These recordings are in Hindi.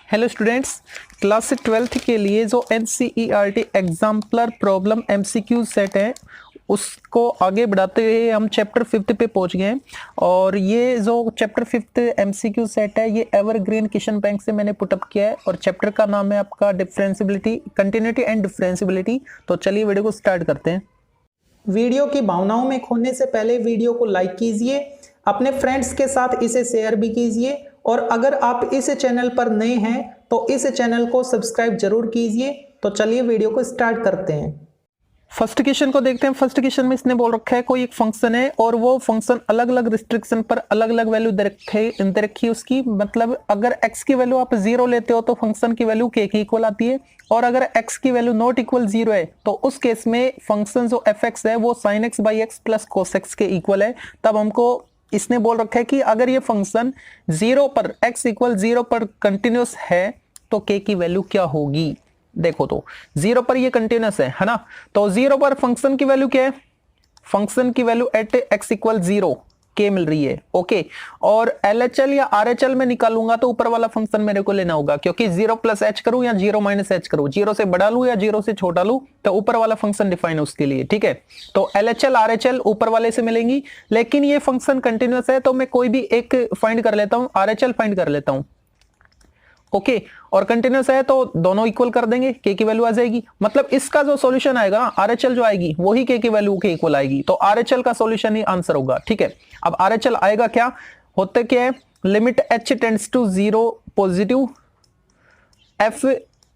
हेलो स्टूडेंट्स, क्लास 12th के लिए जो NCERT exemplar problem MCQ set है उसको आगे बढ़ाते हुए हम चैप्टर 5th पे पहुंच गए हैं। और ये जो चैप्टर 5th MCQ सेट है ये एवरग्रीन क्वेश्चन बैंक से मैंने पुटअप किया है और चैप्टर का नाम है आपका डिफरेंशियबिलिटी, कंटिन्यूटी एंड डिफरेंशियबिलिटी। तो चलिए वीडियो को स्टार्ट करते हैं। वीडियो की भावनाओं में खोने से पहले वीडियो को लाइक कीजिए, अपने फ्रेंड्स के साथ इसे शेयर भी कीजिए और अगर आप इस चैनल पर नए हैं तो इस चैनल को सब्सक्राइब जरूर कीजिए। तो चलिए वीडियो को स्टार्ट करते हैं। फर्स्ट क्वेश्चन को देखते हैं। फर्स्ट क्वेश्चन में इसने बोल रखा है कोई एक फंक्शन है और वो फंक्शन अलग अलग रिस्ट्रिक्शन पर अलग अलग वैल्यू दे रखी है उसकी। मतलब अगर x की वैल्यू आप 0 लेते हो तो फंक्शन की वैल्यू k की इक्वल आती है और अगर x की वैल्यू नॉट इक्वल 0 है तो उस केस में फंक्शन जो fx है वो sin x by x plus cos x के इक्वल है। तब हमको इसने बोल रखा है कि अगर ये फंक्शन 0 पर x इक्वल 0 पर कंटिन्यूस है तो k की वैल्यू क्या होगी। देखो तो 0 पर ये कंटिन्यूस है ना, तो 0 पर फंक्शन की वैल्यू क्या है, फंक्शन की value at x equal 0 k मिल रही है। ओके, और LHL या RHL में निकालूंगा तो ऊपर वाला फंक्शन मेरे को लेना होगा, क्योंकि 0 प्लस h करूं या 0 माइनस h करूं, 0 से बड़ा लूं या 0 से छोटा लूं, तो ऊपर वाला फंक्शन डिफाइन है उसके लिए। ठीक है, तो LHL RHL ऊपर वाले से मिलेंगी, लेकिन ये फंक्शन कंटिन्यूस है तो मैं कोई भी एक फाइंड कर लेता हूं, RHL फाइंड कर लेता हूं। ओके, और कंटिन्यूस है तो दोनों इक्वल कर देंगे, k की वैल्यू आ जाएगी। मतलब इसका जो सॉल्यूशन आएगा RHL जो आएगी वही k की वैल्यू के इक्वल आएगी, तो RHL का सॉल्यूशन ही आंसर होगा। ठीक है, अब RHL आएगा क्या, होते क्या है, limit h tends to 0 positive f,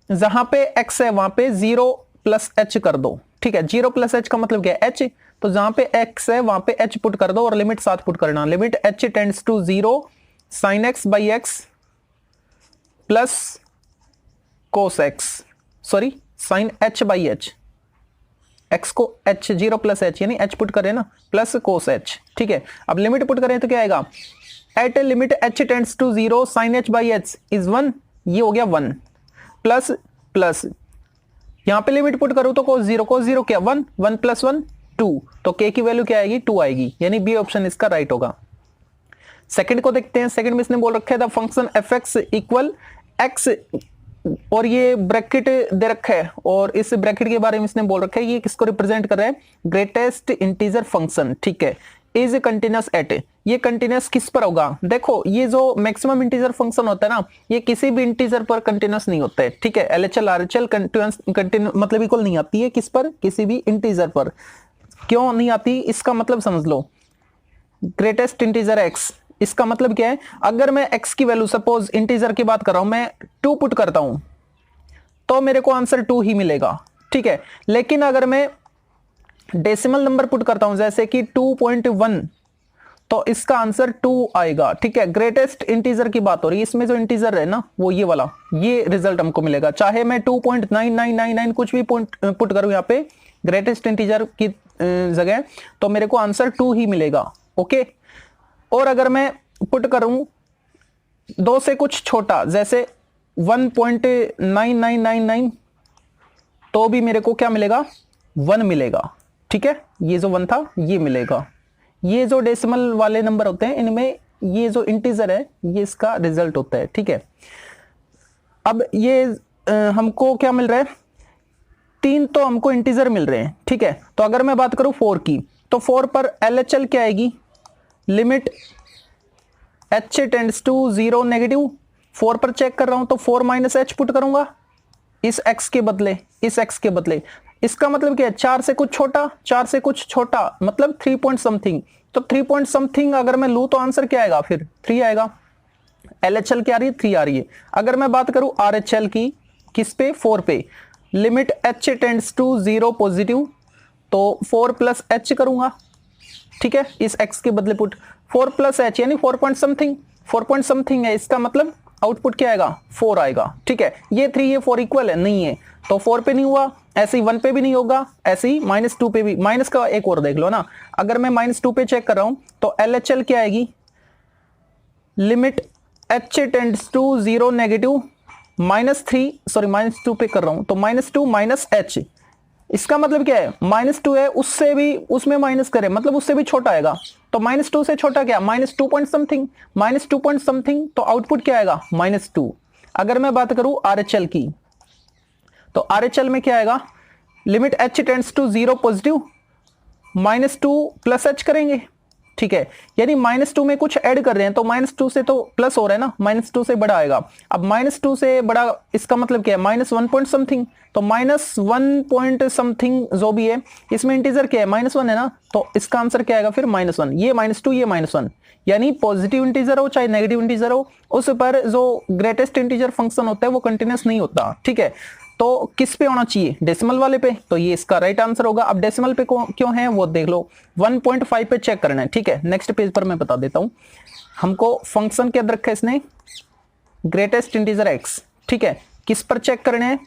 जहां पे x है वहां पे 0 प्लस h कर दो। ठीक है, 0 प्लस h का मतलब क्या है, h, तो जहां पे x है वहां पे h पुट कर दो और लिमिट साथ पुट करना। Limit h tends to 0 sin x by x plus cos x, sorry sin h by h, x को h 0 प्लस h यानी h पुट करें ना, प्लस cos h। ठीक है, अब लिमिट पुट करें तो क्या आएगा, at limit h tends to 0 sin h by h is 1, ये हो गया 1 प्लस प्लस यहां पे लिमिट पुट करूं तो cos 0 क्या 1, 1 प्लस 1 2, तो k की वैल्यू क्या आएगी 2 आएगी, यानी बी ऑप्शन इसका राइट होगा। सेकंड को देखते हैं। सेकंड में इसने बोल रखा है the function fx equal x और ये ब्रैकेट दे रखा है और इस ब्रैकेट के बारे में इसने बोल रखा है ये किसको रिप्रेजेंट कर रहा है, ग्रेटेस्ट इंटीजर फंक्शन। ठीक है, इज कंटिन्यूस एट, ये कंटिन्यूस किस पर होगा, देखो ये जो मैक्सिमम इंटीजर फंक्शन होता है ना ये किसी भी इंटीजर पर कंटिन्यूस नहीं होता है। ठीक है, LHL RHL कंटिन्यूस मतलब इक्वल नहीं आती है किस पर, किसी भी इंटीजर पर। क्यों नहीं आती इसका मतलब समझ लो, ग्रेटेस्ट इंटीजर x, इसका मतलब क्या है, अगर मैं x की वैल्यू सपोज इंटीजर की बात कर रहा हूं, मैं 2 पुट करता हूं तो मेरे को आंसर 2 ही मिलेगा। ठीक है, लेकिन अगर मैं डेसिमल नंबर पुट करता हूं जैसे कि 2.1 तो इसका आंसर 2 आएगा। ठीक है, ग्रेटेस्ट इंटीजर की बात हो रही है, इसमें जो इंटीजर है ना वो ये वाला, ये रिजल्ट हमको मिलेगा, चाहे मैं 2.9999 कुछ भी पुट करूं यहाँ पे ग्रेटेस्ट इंटीजर की जगह, तो मेरे को आंसर 2 ही मिलेगा। ओके, और अगर मैं पुट करूं 2 से कुछ छोटा जैसे 1.9999 तो भी मेरे को क्या मिलेगा, 1 मिलेगा। ठीक है, ये जो 1 था ये मिलेगा। ये जो डेसिमल वाले नंबर होते हैं इनमें ये जो इंटीजर है ये इसका रिजल्ट होता है। ठीक है, अब ये हमको क्या मिल रहा है, 3 तो हमको इंटीजर मिल रहे हैं। ठीक है, तो अगर मैं बात करूं 4 की तो 4 पर LHL क्या आएगी, limit h tends to 0 negative, 4 पर चेक कर रहा हूं तो 4 माइनस h पुट करूंगा इस x के बदले, इस x के बदले। इसका मतलब क्या है, 4 से कुछ छोटा, 4 से कुछ छोटा मतलब 3 पॉइंट समथिंग, तो 3 पॉइंट समथिंग अगर मैं लूं तो आंसर क्या आएगा, फिर 3 आएगा। LHL क्या आ रही है, 3 आ रही है। अगर मैं बात करूं RHL की, किस पे, 4 पे, limit h tends to 0 positive तो 4 प्लस h करूंगा। ठीक है, इस x के बदले पुट 4 प्लस h यानी 4 पॉइंट समथिंग, 4 पॉइंट समथिंग है, इसका मतलब आउटपुट क्या आएगा, 4 आएगा। ठीक है, ये 3 ये 4 इक्वल है नहीं है तो 4 पे नहीं हुआ, ऐसे ही 1 पे भी नहीं होगा, ऐसे ही -2 पे भी। माइनस का एक और देख लो ना, अगर मैं -2 पे चेक कर रहा हूं तो LHL क्या आएगी, limit h tends to 0 negative -3, sorry -2 पे कर रहा हूं तो -2 माइनस h, इसका मतलब क्या है, -2 है उससे भी, उसमें माइनस करें मतलब उससे भी छोटा आएगा, तो -2 से छोटा क्या, -2 पॉइंट समथिंग, -2 पॉइंट समथिंग, तो आउटपुट क्या आएगा -2। अगर मैं बात करूं RHL की, तो RHL में क्या आएगा, limit h tends to 0 positive, -2 plus h करेंगे, ठीक है, यानी -2 में कुछ ऐड कर रहे हैं तो -2 से तो प्लस हो रहा है ना, -2 से बड़ा आएगा। अब -2 से बड़ा इसका मतलब क्या है, -1 पॉइंट समथिंग, तो -1 पॉइंट समथिंग जो भी है, इसमें इंटीजर क्या है, -1 है ना, तो इसका आंसर क्या आएगा फिर -1, ये -2 ये -1, यानी पॉजिटिव इंटीजर हो चाहे नेगेटिव इंटीजर हो, उस पर जो ग्रेटेस्ट इंटीजर फंक्शन होता है वो कंटिन्यूस नहीं होता, ठीक है। तो किस पे होना चाहिए, डेसिमल वाले पे, तो ये इसका राइट आंसर होगा। अब डेसिमल पे क्यों है वो देख लो, 1.5 पे चेक करना है, ठीक है। नेक्स्ट पेज पर मैं बता देता हूं, हमको फंक्शन के अंदर रखा है इसने ग्रेटेस्ट इंटीजर x, ठीक है, किस पर चेक करने हैं,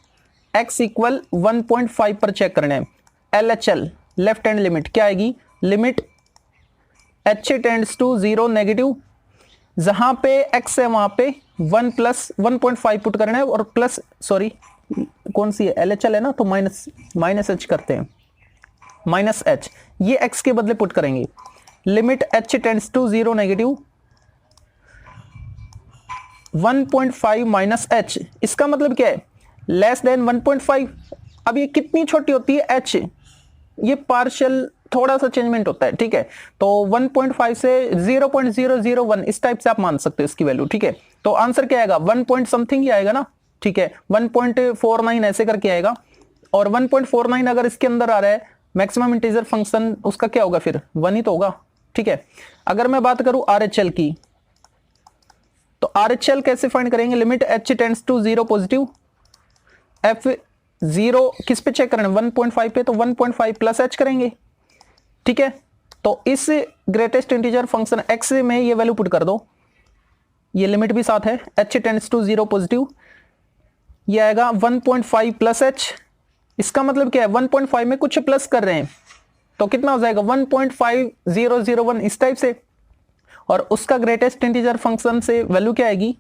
x इक्वल 1.5 पर चेक करने हैं। LHL लेफ्ट हैंड लिमिट क्या आएगी, limit h tends to 0 negative, जहां पे x है वहां पे 1 प्लस 1.5 पुट करना है, और प्लस सॉरी कौन सी है, LHL है ना, तो माइनस h करते हैं, -h, ये x के बदले पुट करेंगे। Limit h tends to 0 negative 1.5 minus h, इसका मतलब क्या है, लेस देन 1.5। अब ये कितनी छोटी होती है h, ये पार्शियल थोड़ा सा चेंजमेंट होता है, ठीक है, तो 1.5 से 0.001 इस टाइप से आप मान सकते हो इसकी वैल्यू, ठीक है। तो आंसर क्या आएगा, 1 पॉइंट समथिंग ही आएगा ना, ठीक है, 1.49 ऐसे करके आएगा, और 1.49 अगर इसके अंदर आ रहा है मैक्सिमम इंटीजर फंक्शन, उसका क्या होगा फिर, 1 ही तो होगा, ठीक है। अगर मैं बात करूं RHL की, तो RHL कैसे फाइंड करेंगे, limit h tends to 0 positive, f0 किस पे चेक करना है, 1.5 पे, तो 1.5 प्लस h करेंगे, ठीक है। तो इस ग्रेटेस्ट इंटीजर फंक्शन x में ये वैल्यू पुट कर दो, ये लिमिट भी साथ है, h टेंड्स टू 0 पॉजिटिव, ये आएगा 1.5 प्लस h, इसका मतलब क्या है, 1.5 में कुछ प्लस कर रहे हैं, तो कितना हो जाएगा 1.5001 इस टाइप से, और उसका ग्रेटेस्ट इंटीजर फंक्शन से वैल्यू क्या आएगी,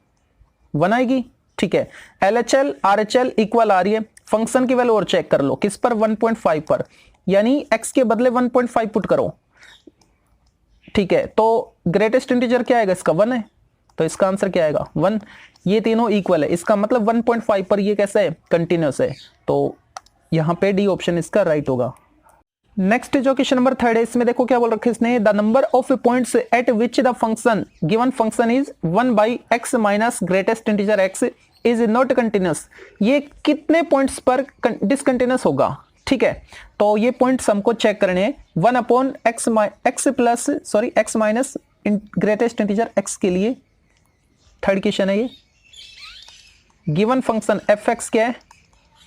1 आएगी, ठीक है। LHL RHL इक्वल आ रही है, फंक्शन की वैल्यू और चेक कर लो, किस पर, 1.5 पर, यानी x के बदले 1.5 पुट करो, ठीक है। तो ग्रेटेस्ट इंटीजर क्या आएगा, इसका 1 है, तो इसका आंसर क्या आएगा 1, ये तीनों इक्वल है, इसका मतलब 1.5 पर ये कैसा है, कंटिन्यूस है, तो यहां पे डी ऑप्शन इसका राइट होगा। नेक्स्ट जो क्वेश्चन नंबर 3 है, इसमें देखो क्या बोल रखा है इसने, the number of points at which the function given function is 1 by x minus greatest integer x is not continuous, ये कितने पॉइंट्स पर डिसकंटिन्यूस होगा, ठीक है। तो ये पॉइंट्स हमको चेक करने हैं, 1 upon x minus greatest integer x के लिए, थर्ड क्वेश्चन है ये, गिवन फंक्शन fx क्या है,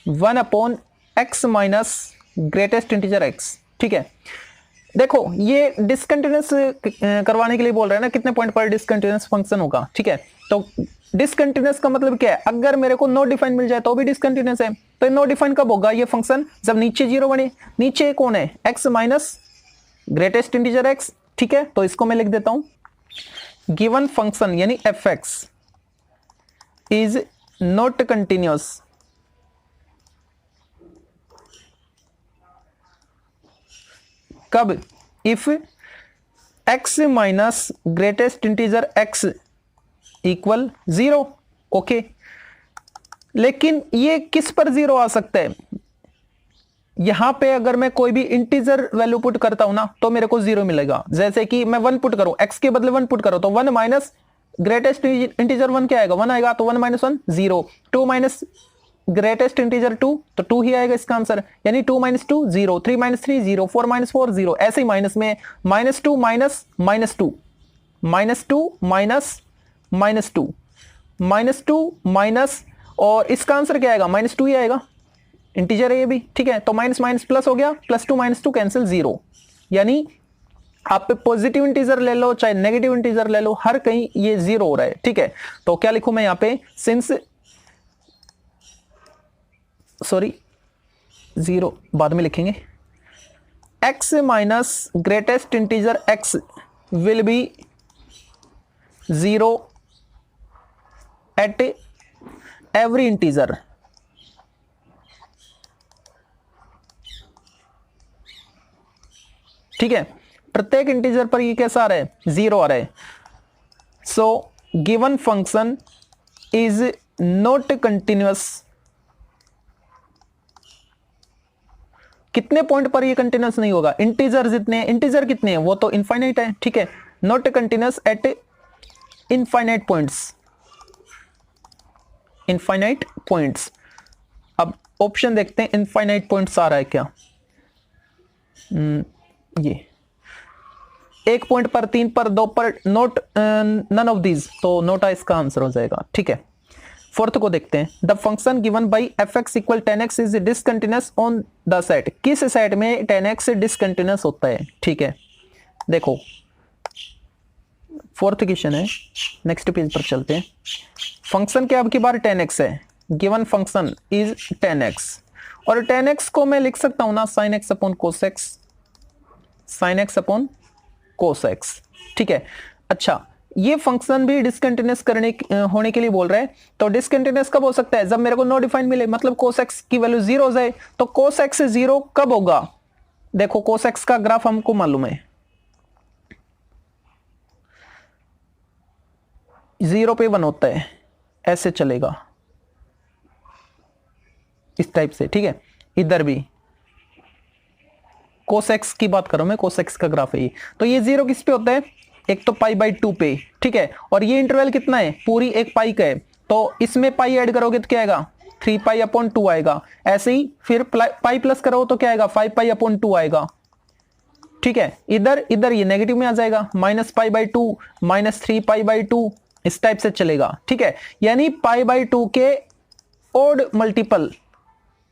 1 upon x minus greatest integer x, ठीक है। देखो ये डिसकंटिन्यूस करवाने के लिए बोल रहे हैं ना, कितने पॉइंट पर डिसकंटिन्यूस फंक्शन होगा, ठीक है। तो डिसकंटिन्यूस का मतलब क्या है, अगर मेरे को नो डिफाइन मिल जाए तो भी डिसकंटिन्यूस है, तो नो डिफाइन कब होगा ये फंक्शन, जब नीचे 0 बने, नीचे कौन है, x minus greatest integer x, ठीक है। तो इसको मैं लिख देता हूं, गिवन फंक्शन यानी fx इज नॉट कंटिन्यूस कब, if x minus greatest integer x equal 0, okay. लेकिन ये किस पर 0 आ सकता है, यहां पे अगर मैं कोई भी इंटीजर वैल्यू पुट करता हूं ना, तो मेरे को 0 मिलेगा, जैसे कि मैं 1 पुट करूं, x के बदले 1 पुट करो, तो 1 माइनस ग्रेटेस्ट इंटीजर 1 क्या आएगा, 1 आएगा, तो 1 माइनस 1 0, 2 माइनस ग्रेटेस्ट इंटीजर 2, तो 2 ही आएगा इसका आंसर, यानी 2 माइनस 2 0, 3 माइनस 3 0, 4 माइनस 4 0, ऐसे ही माइनस में -2 माइनस -2 -2 माइनस -2 -2 माइनस, और इसका आंसर क्या आएगा, -2 ही आएगा, इंटीजर है ये भी, ठीक है। तो माइनस माइनस प्लस हो गया, +2 -2 कैंसिल 0, यानी आप पॉजिटिव इंटीजर ले लो चाहे नेगेटिव इंटीजर ले लो, हर कहीं ये 0 हो रहा है, ठीक है। तो क्या लिखूं मैं यहां पे, सिंस 0 बाद में लिखेंगे, x minus greatest integer x will be 0 at every integer, ठीक है, प्रत्येक इंटीजर पर ये कैसा आ रहा है, 0 आ रहा है। So given function is not continuous, कितने पॉइंट पर ये कंटिन्यूअस नहीं होगा, इंटीजर जितने, इंटीजर कितने हैं वो तो इनफाइनाइट है, ठीक है, not continuous at infinite points, infinite points. अब ऑप्शन देखते हैं इनफाइनाइट पॉइंट्स आ रहा है क्या, ये 1 पॉइंट पर, 3 पर, 2 पर, नोट नन ऑफ दीज, तो नोट इसका आंसर हो जाएगा, ठीक है। फोर्थ को देखते हैं, the function given by F x equal 10x is discontinuous on the set, किस सेट में 10x डिसकंटिन्यूअस होता है, ठीक है। देखो फोर्थ क्वेश्चन है, नेक्स्ट पेज पर चलते हैं। फंक्शन क्या अब की बार 10x है, गिवन फंक्शन इज 10x, और 10x को मैं लिख सकता हूं ना sin x upon cos x, sin x upon cos x, ठीक है। अच्छा, ये फंक्शन भी डिसकंटिन्यूअस होने के लिए बोल रहा है, तो डिसकंटिन्यूअस कब हो सकता है, जब मेरे को नो डिफाइन मिले, मतलब cos x की वैल्यू 0 हो जाए। तो cos x 0 कब होगा, देखो cos x का ग्राफ हमको मालूम है, 0 पे 1 होता है, ऐसे चलेगा इस टाइप से, ठीक है। इधर भी cos x की बात करो मैं, cos x का ग्राफ है ये, तो ये 0 किस पे होता है, एक तो π/2 पे, ठीक है, और ये इंटरवल कितना है, पूरी एक पाई का है, तो इसमें पाई ऐड करोगे तो क्या आएगा, 3π/2 आएगा। ऐसे ही फिर पाई प्लस करो तो क्या आएगा, 5π/2 आएगा, ठीक है। इधर इधर ये नेगेटिव में आ जाएगा, -π/2 -3π/2, इस टाइप से चलेगा, ठीक है। यानी π/2 के ओड मल्टीपल,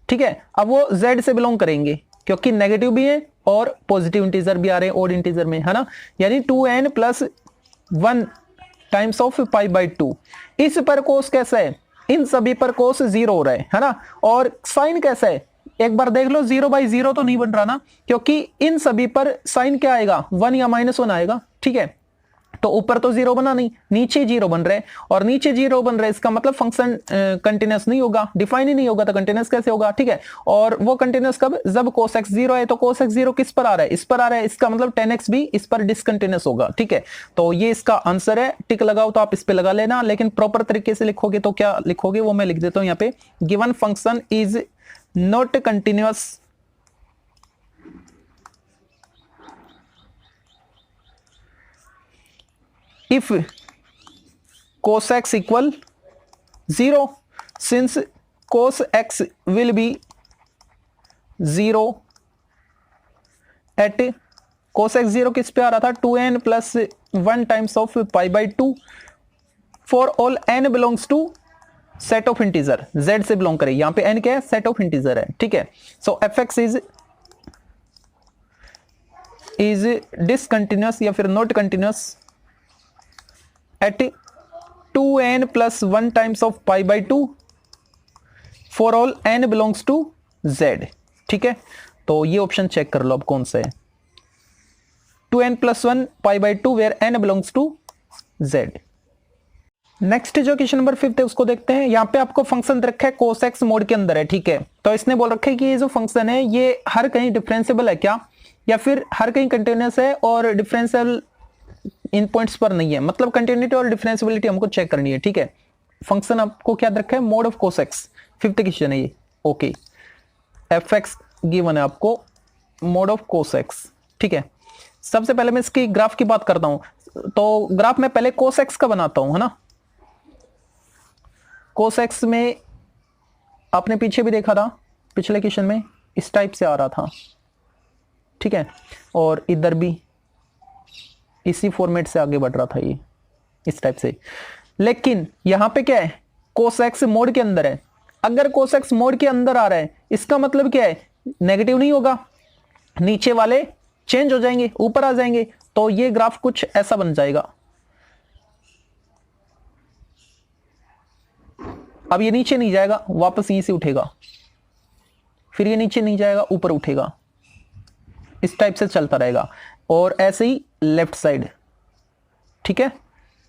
ठीक है। अब वो z से बिलोंग करेंगे क्योंकि नेगेटिव भी है और पॉजिटिव इंटीजर भी आ रहे हैं ओड इंटीजर में, है ना, यानी 2n + 1 टाइम्स ऑफ π/2। इस पर कोस कैसा है, इन सभी पर कोस 0 हो रहा है ना, और साइन कैसा है, एक बार देख लो 0/0 तो नहीं बन रहा ना, क्योंकि इन सभी पर साइन क्या आएगा, 1 या -1 आएगा, ठीक है। तो ऊपर तो 0 बना नहीं, नीचे 0 बन रहा है, और नीचे 0 बन रहा है, इसका मतलब फंक्शन कंटिन्यूअस नहीं होगा, डिफाइन ही नहीं होगा, तो कंटिन्यूअस कैसे होगा, ठीक है। और वो कंटिन्यूअस कब, जब cos x 0 है, तो cos x 0 किस पर आ रहा है, इस पर आ रहा है, इसका मतलब 10x भी इस पर डिसकंटिन्यूअस होगा, ठीक है। तो ये इसका आंसर है, टिक लगाओ तो आप इस पे लगा लेना, लेकिन प्रॉपर तरीके से लिखोगे तो क्या लिखोगे वो मैं लिख देता हूं यहाँ पे, given function is not continuous if cos x equal 0, since cos x will be 0 at cos x 0 किस पे आ रहा था, 2n + 1 times of π/2 for all n belongs to set of integer, z से बिलोंग करे, यहां पे n क्या है, सेट ऑफ इंटीजर है, ठीक है। So F X is discontinuous या फिर not continuous at 2n + 1 times of π/2 for all n belongs to z, ठीक है। तो ये ऑप्शन चेक कर लो अब कौन सा है, 2n + 1 π/2 where n belongs to z। Next जो क्वेश्चन नंबर 5 है उसको देखते हैं। यहाँ पे आपको फंक्शन दे रखा है cos x मोड के अंदर है, ठीक है। तो इसने बोल रखा है कि ये जो फंक्शन है ये हर कहीं डिफरेंशिएबल है क्या, या फिर हर कहीं कंटिन्यूअस है और डिफरेंशियल इन पॉइंट्स पर नहीं है, मतलब कंटिन्यूटी और डिफरेंशिएबिलिटी हमको चेक करनी है, ठीक है। फंक्शन आपको क्या दे रखा है, mode of cos x, 5th question है ये, ओके। एफ एक्स गिवन है आपको, मोड ऑफ cos x, ठीक है। सबसे पहले मैं इसकी ग्राफ की बात करता हूं, तो ग्राफ में पहले cos x का बनाता हूं, है ना। cos x में आपने पीछे भी देखा था, पिछले क्वेश्चन में इस टाइप से आ रहा था, ठीक है, और इधर भी इसी फॉर्मेट से आगे बढ़ रहा था ये, इस टाइप से। लेकिन यहां पे क्या है, cos x मोड के अंदर है, अगर cos x मोड के अंदर आ रहा है इसका मतलब क्या है, नेगेटिव नहीं होगा, नीचे वाले चेंज हो जाएंगे, ऊपर आ जाएंगे, तो ये ग्राफ कुछ ऐसा बन जाएगा। अब ये नीचे नहीं जाएगा, वापस यहीं से उठेगा, फिर ये नीचे नहीं जाएगा, ऊपर उठेगा, इस टाइप से चलता रहेगा, और ऐसे ही लेफ्ट साइड, ठीक है।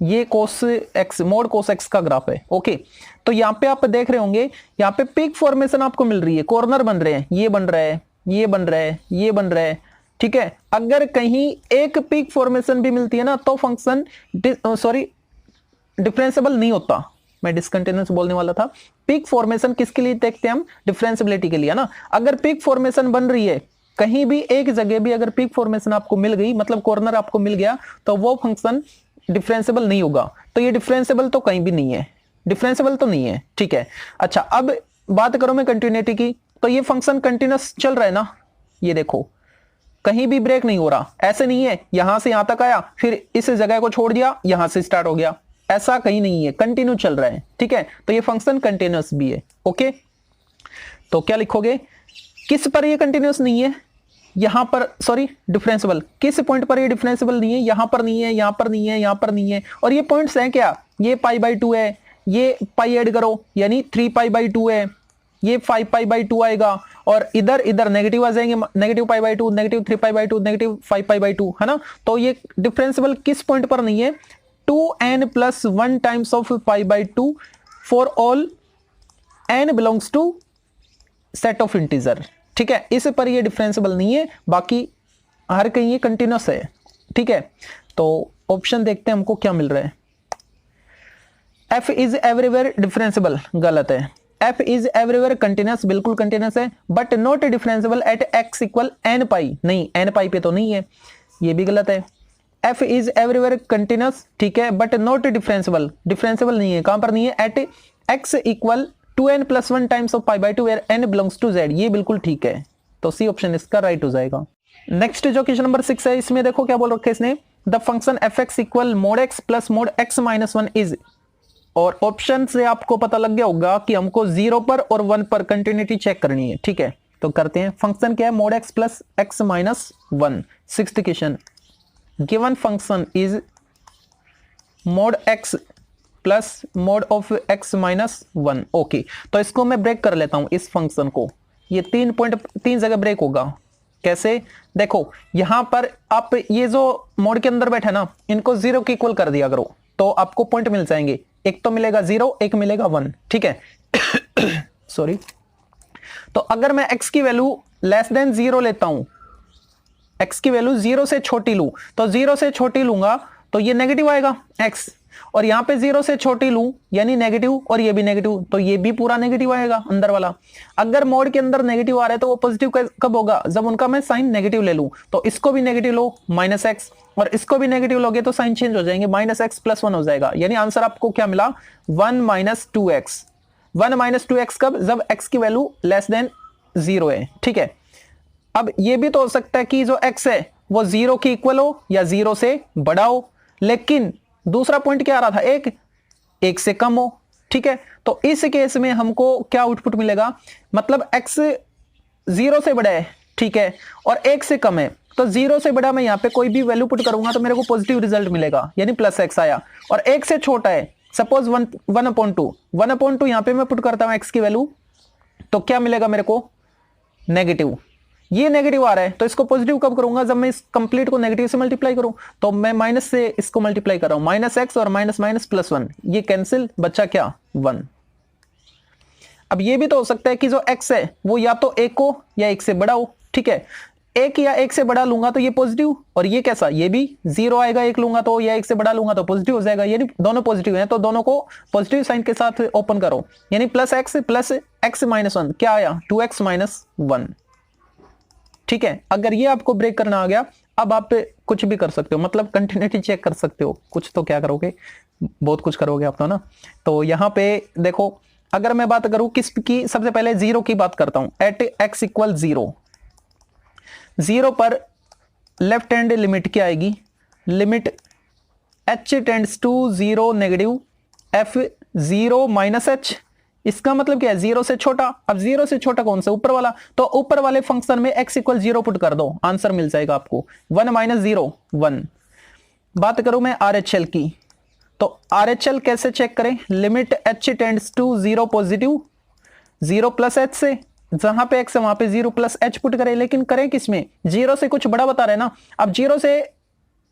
ये cos x mode cos x का ग्राफ है, ओके। तो यहां पे आप देख रहे होंगे, यहां पे पीक फॉर्मेशन आपको मिल रही है, कॉर्नर बन रहे हैं, ये बन रहा है, ये बन रहा है, ये बन रहा है, ठीक है। अगर कहीं एक पीक फॉर्मेशन भी मिलती है ना, तो फंक्शन डिफरेंशिएबल नहीं होता, मैं डिसकंटिन्यूअस बोलने वाला था। पीक फॉर्मेशन किसके लिए देखते हैं हम? डिफरेंशियबिलिटी के लिए, है ना। अगर पीक फॉर्मेशन बन रही है कहीं भी एक जगह भी, अगर पीक फॉर्मेशन आपको मिल गई, मतलब कॉर्नर आपको मिल गया, तो वो फंक्शन डिफरेंशिएबल नहीं होगा। तो ये डिफरेंशिएबल तो कहीं भी नहीं है, डिफरेंशिएबल तो नहीं है, ठीक है। अच्छा, अब बात करूं मैं कंटिन्यूटी की, तो ये फंक्शन कंटिन्यूअस चल रहा है ना, ये देखो कहीं भी ब्रेक नहीं हो रहा। ऐसे नहीं है यहां से यहां तक आया, फिर इस जगह को छोड़ दिया, यहां से स्टार्ट हो गया, ऐसा कहीं नहीं है, कंटिन्यू चल रहा है, ठीक है। तो ये फंक्शन कंटिन्यूअस भी है, ओके। तो क्या लिखोगे? किस पर ये कंटिन्यूअस नहीं है? यहां पर, सॉरी डिफरेंशिएबल, किस पॉइंट पर ये डिफरेंशिएबल नहीं है? यहां पर नहीं है, यहां पर नहीं है, यहां पर नहीं है। और ये पॉइंट्स हैं क्या? ये π/2 है, ये पाई ऐड करो यानी 3π/2 है, ये 5π/2 आएगा, और इधर इधर नेगेटिव आ जाएंगे, नेगेटिव π/2, नेगेटिव 3π/2, नेगेटिव 5π/2, है ना। तो ये डिफरेंशिएबल किस पॉइंट पर नहीं है? 2n+1 times of π/2 for all n belongs to set of integer, ठीक है। इस पर ये डिफरेंशिएबल नहीं है, बाकी हर कहीं ये कंटिन्यूअस है, ठीक है। तो ऑप्शन देखते हैं हमको क्या मिल रहा है। f इज एवरीवेयर डिफरेंशिएबल, गलत है। f इज एवरीवेयर कंटिन्यूअस, बिल्कुल कंटिन्यूअस है, but not differentiable eight x equal n π, नहीं n π पे तो नहीं है, ये भी गलत है। f इज एवरीवेयर कंटिन्यूअस, ठीक है, बट नॉट डिफरेंशिएबल, डिफरेंशिएबल नहीं है, कहां पर नहीं है? At x equal 2n+1 times of π/2 where n belongs to z, ये बिल्कुल ठीक है। तो सी ऑप्शन इसका राइट हो जाएगा। नेक्स्ट जो क्वेश्चन नंबर 6 है, इसमें देखो क्या बोल रखा है इसने, the function fx equal mod x plus mod x minus 1 is, और ऑप्शन से आपको पता लग गया होगा कि हमको 0 पर और 1 पर कंटिन्यूटी चेक करनी है, ठीक है। तो करते हैं। फंक्शन क्या है? mod x plus x minus 1। Sixth question, given function is mod x plus mode of x minus 1, okay. तो इसको मैं ब्रेक कर लेता हूं, इस फंक्शन को, ये 3 जगह ब्रेक होगा। कैसे? देखो यहां पर आप ये जो मोड के अंदर बैठे ना, इनको 0 के इक्वल कर दिया करो, तो आपको पॉइंट मिल जाएंगे। एक तो मिलेगा 0, एक मिलेगा 1, ठीक है। सॉरी। तो अगर मैं x की वैल्यू लेस देन 0 लेता हूं, x की वैल्यू 0 से छोटी लूं, तो 0 से छोटी लूंगा तो ये नेगेटिव आएगा x, और यहां पे 0 से छोटी लूं यानी नेगेटिव, और ये भी नेगेटिव, तो ये भी पूरा नेगेटिव आएगा अंदर वाला। अगर मोड के अंदर नेगेटिव आ रहा है तो वो पॉजिटिव कब होगा? जब उनका मैं साइन नेगेटिव ले लूं। तो इसको भी नेगेटिव लो -x, और इसको भी नेगेटिव लोगे तो साइन चेंज हो जाएंगे, -x + 1 हो जाएगा। यानी आंसर आपको क्या मिला? 1 - 2x। 1 - 2x कब? जब x की वैल्यू लेस देन 0 है, ठीक है। अब ये भी तो हो सकता है कि जो x है वो 0 के इक्वल हो या 0 से बड़ा हो, लेकिन दूसरा पॉइंट क्या आ रहा था? 1 से कम हो, ठीक है। तो इस केस में हमको क्या आउटपुट मिलेगा? मतलब x 0 से बड़ा है, ठीक है, और 1 से कम है, तो 0 से बड़ा मैं यहाँ पे कोई भी वैल्यू पुट करूंगा तो मेरे को पॉजिटिव रिजल्ट मिलेगा, यानी +x आया। और 1 से छोटा है, सपोज 1/2 यहाँ पे मैं पुट करता हूँ x की वैल्यू, तो क्या मिलेगा मेरे को? नेगेटिव। ये नेगेटिव आ रहा है तो इसको पॉजिटिव कब करूंगा? जब मैं इस कंप्लीट को नेगेटिव से मल्टीप्लाई करूं। तो मैं माइनस से इसको मल्टीप्लाई कर रहा हूं, -x और माइनस +1, ये कैंसिल, बचा क्या? 1। अब ये भी तो हो सकता है कि जो x है वो या तो 1 हो या 1 से बड़ा हो, ठीक है। 1 या 1 से बड़ा लूंगा तो ये पॉजिटिव, और ये कैसा? ये भी 0 आएगा। 1 लूंगा तो, या 1 से बड़ा लूंगा तो पॉजिटिव हो जाएगा, यानी दोनों पॉजिटिव हैं, तो दोनों को पॉजिटिव साइन के साथ ओपन करो, यानी +x प्लस x माइनस 1 क्या आया? 2x माइनस 1, ठीक है। अगर ये आपको ब्रेक करना आ गया, अब आप कुछ भी कर सकते हो, मतलब कंटिन्यूटी चेक कर सकते हो। कुछ तो क्या करोगे? बहुत कुछ करोगे आप तो ना। तो यहाँ पे देखो, अगर मैं बात करूं किसकी, सबसे पहले 0 की बात करता हूं। एट x इक्वल 0 पर लेफ्ट हैंड लिमिट क्या आएगी? Limit h tends to 0 negative f 0 - h। इसका मतलब क्या है? 0 से छोटा। अब 0 से छोटा कौन सा? ऊपर वाला। तो ऊपर वाले फंक्शन में x इक्वल 0 पुट कर दो, आंसर मिल जाएगा आपको। 1 - 0 1। बात करूं मैं RHL की, तो RHL कैसे चेक करें? Limit h tends to 0 positive 0 + h से, जहां पे x है वहां पे 0 + h पुट करें, लेकिन करें किसमें? 0 से कुछ बड़ा बता रहे हैं ना। अब 0 से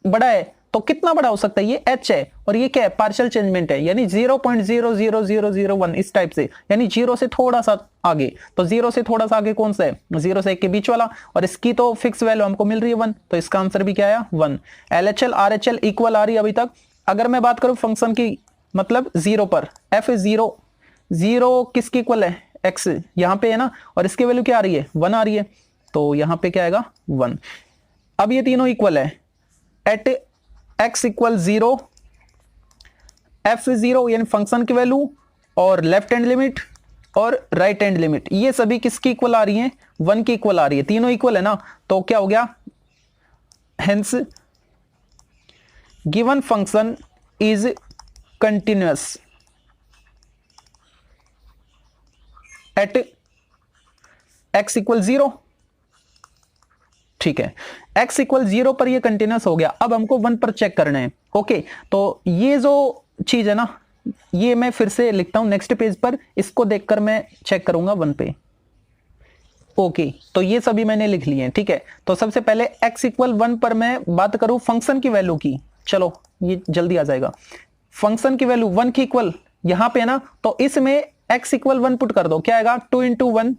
बड़ा है तो कितना बड़ा हो सकता है? ये h है, और ये क्या है? पार्शियल चेंजमेंट है, यानी 0.00001 इस टाइप से, यानी 0 से थोड़ा सा आगे। तो 0 से थोड़ा सा आगे कौन सा है? 0 से 1 के बीच वाला, और इसकी तो फिक्स वैल्यू हमको मिल रही है 1, तो इसका आंसर भी क्या आया? 1। LHL RHL इक्वल आ रही है अभी तक। अगर मैं बात करूं फंक्शन की मतलब 0 पर, f इज 0, 0 किसके इक्वल है, x यहाँ पे है ना, और इसकी वैल्यू क्या आ रही है, 1 आ रही है, तो यहाँ पे क्या आएगा 1। अब ये तीनों इक्वल है, at x equal 0, f is 0 यानी फंक्शन की वैल्यू, और लेफ्ट हैंड लिमिट और राइट हैंड लिमिट, ये सभी किसकी इक्वल आ रही हैं, 1 की इक्वल आ रही है, तीनों इक्वल है ना, तो क्या हो गया, hence given function is continuous at x equal 0। ठीक है, x इक्वल 0 पर ये कंटिन्यूअस हो गया, अब हमको 1 पर चेक करना है। ओके, तो ये जो चीज है ना, ये मैं फिर से लिखता हूं नेक्स्ट पेज पर, इसको देखकर मैं चेक करूंगा 1 पे। ओके, तो ये सभी मैंने लिख लिए हैं। ठीक है, तो सबसे पहले x इक्वल 1 पर मैं बात करूं फंक्शन की वैल्यू की, चलो ये जल्दी आ जाएगा। फंक्शन की वैल्यू 1 की इक्वल यहां पे है ना, तो इसमें x इक्वल 1 पुट कर दो, क्या आएगा 2 इंटू 1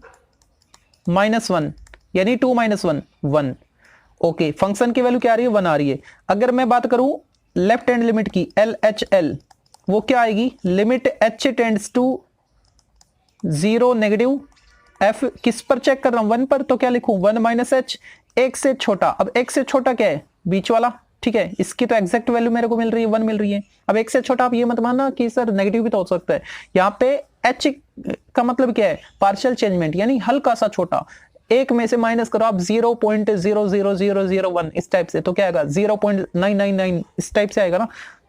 माइनस 1, यानी 2 माइनस 1 1। ओके, फंक्शन की वैल्यू क्या आ रही है, 1 आ रही है। अगर मैं बात करूं लेफ्ट हैंड लिमिट की LHL, वो क्या आएगी, limit h tends to 0 negative f, किस पर चेक कर रहा हूं, 1 पर, तो क्या लिखूं 1 माइनस h, एक से छोटा। अब एक से छोटा क्या है, बीच वाला। ठीक है, इसकी तो एग्जैक्ट वैल्यू मेरे को मिल रही है 1 मिल रही है। अब एक से छोटा आप ये मत मानना कि सर नेगेटिव भी तो हो सकता है, यहाँ पे h का मतलब क्या है, पार्शियल चेंजमेंट, यानी हल्का सा छोटा, एक में से माइनस करो आप 0.00001 इस टाइप से, तो क्या आएगा 0.999 इस टाइप से आएगा ना,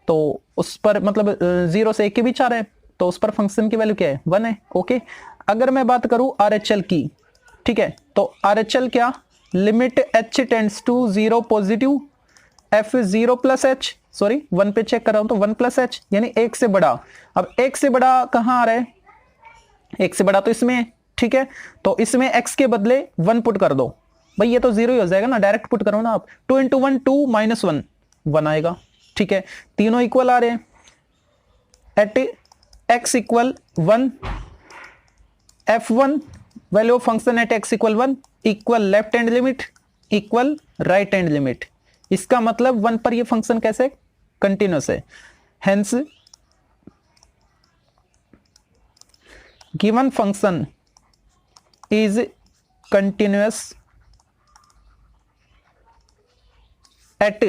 तो उस पर मतलब 0 से 1 के बीच आ रहा है, तो उस पर फंक्शन की वैल्यू क्या है, 1 है। ओके, अगर मैं बात करूं RHL की, ठीक है, तो RHL क्या, limit h tends to 0 positive, f 0 plus h, sorry 1 पे चेक कर रहा हूं तो 1 प्लस h, यानी 1 से बड़ा। अब 1 से बड़ा कहां आ रहा है, 1 से बड़ा तो इसमें है। ठीक है, तो इसमें x के बदले 1 पुट कर दो, भाई ये तो 0 ही हो जाएगा ना, डायरेक्ट पुट करो ना आप, 2 इंटू 1 2 माइनस 1 1 आएगा। ठीक है, तीनों इक्वल आ रहे हैं, at x equal 1, f1 value of function at x equal 1 equal left hand limit equal right hand limit. इसका मतलब 1 पर ये फंक्शन कैसे कंटिन्यूअस है, hence given function is continuous at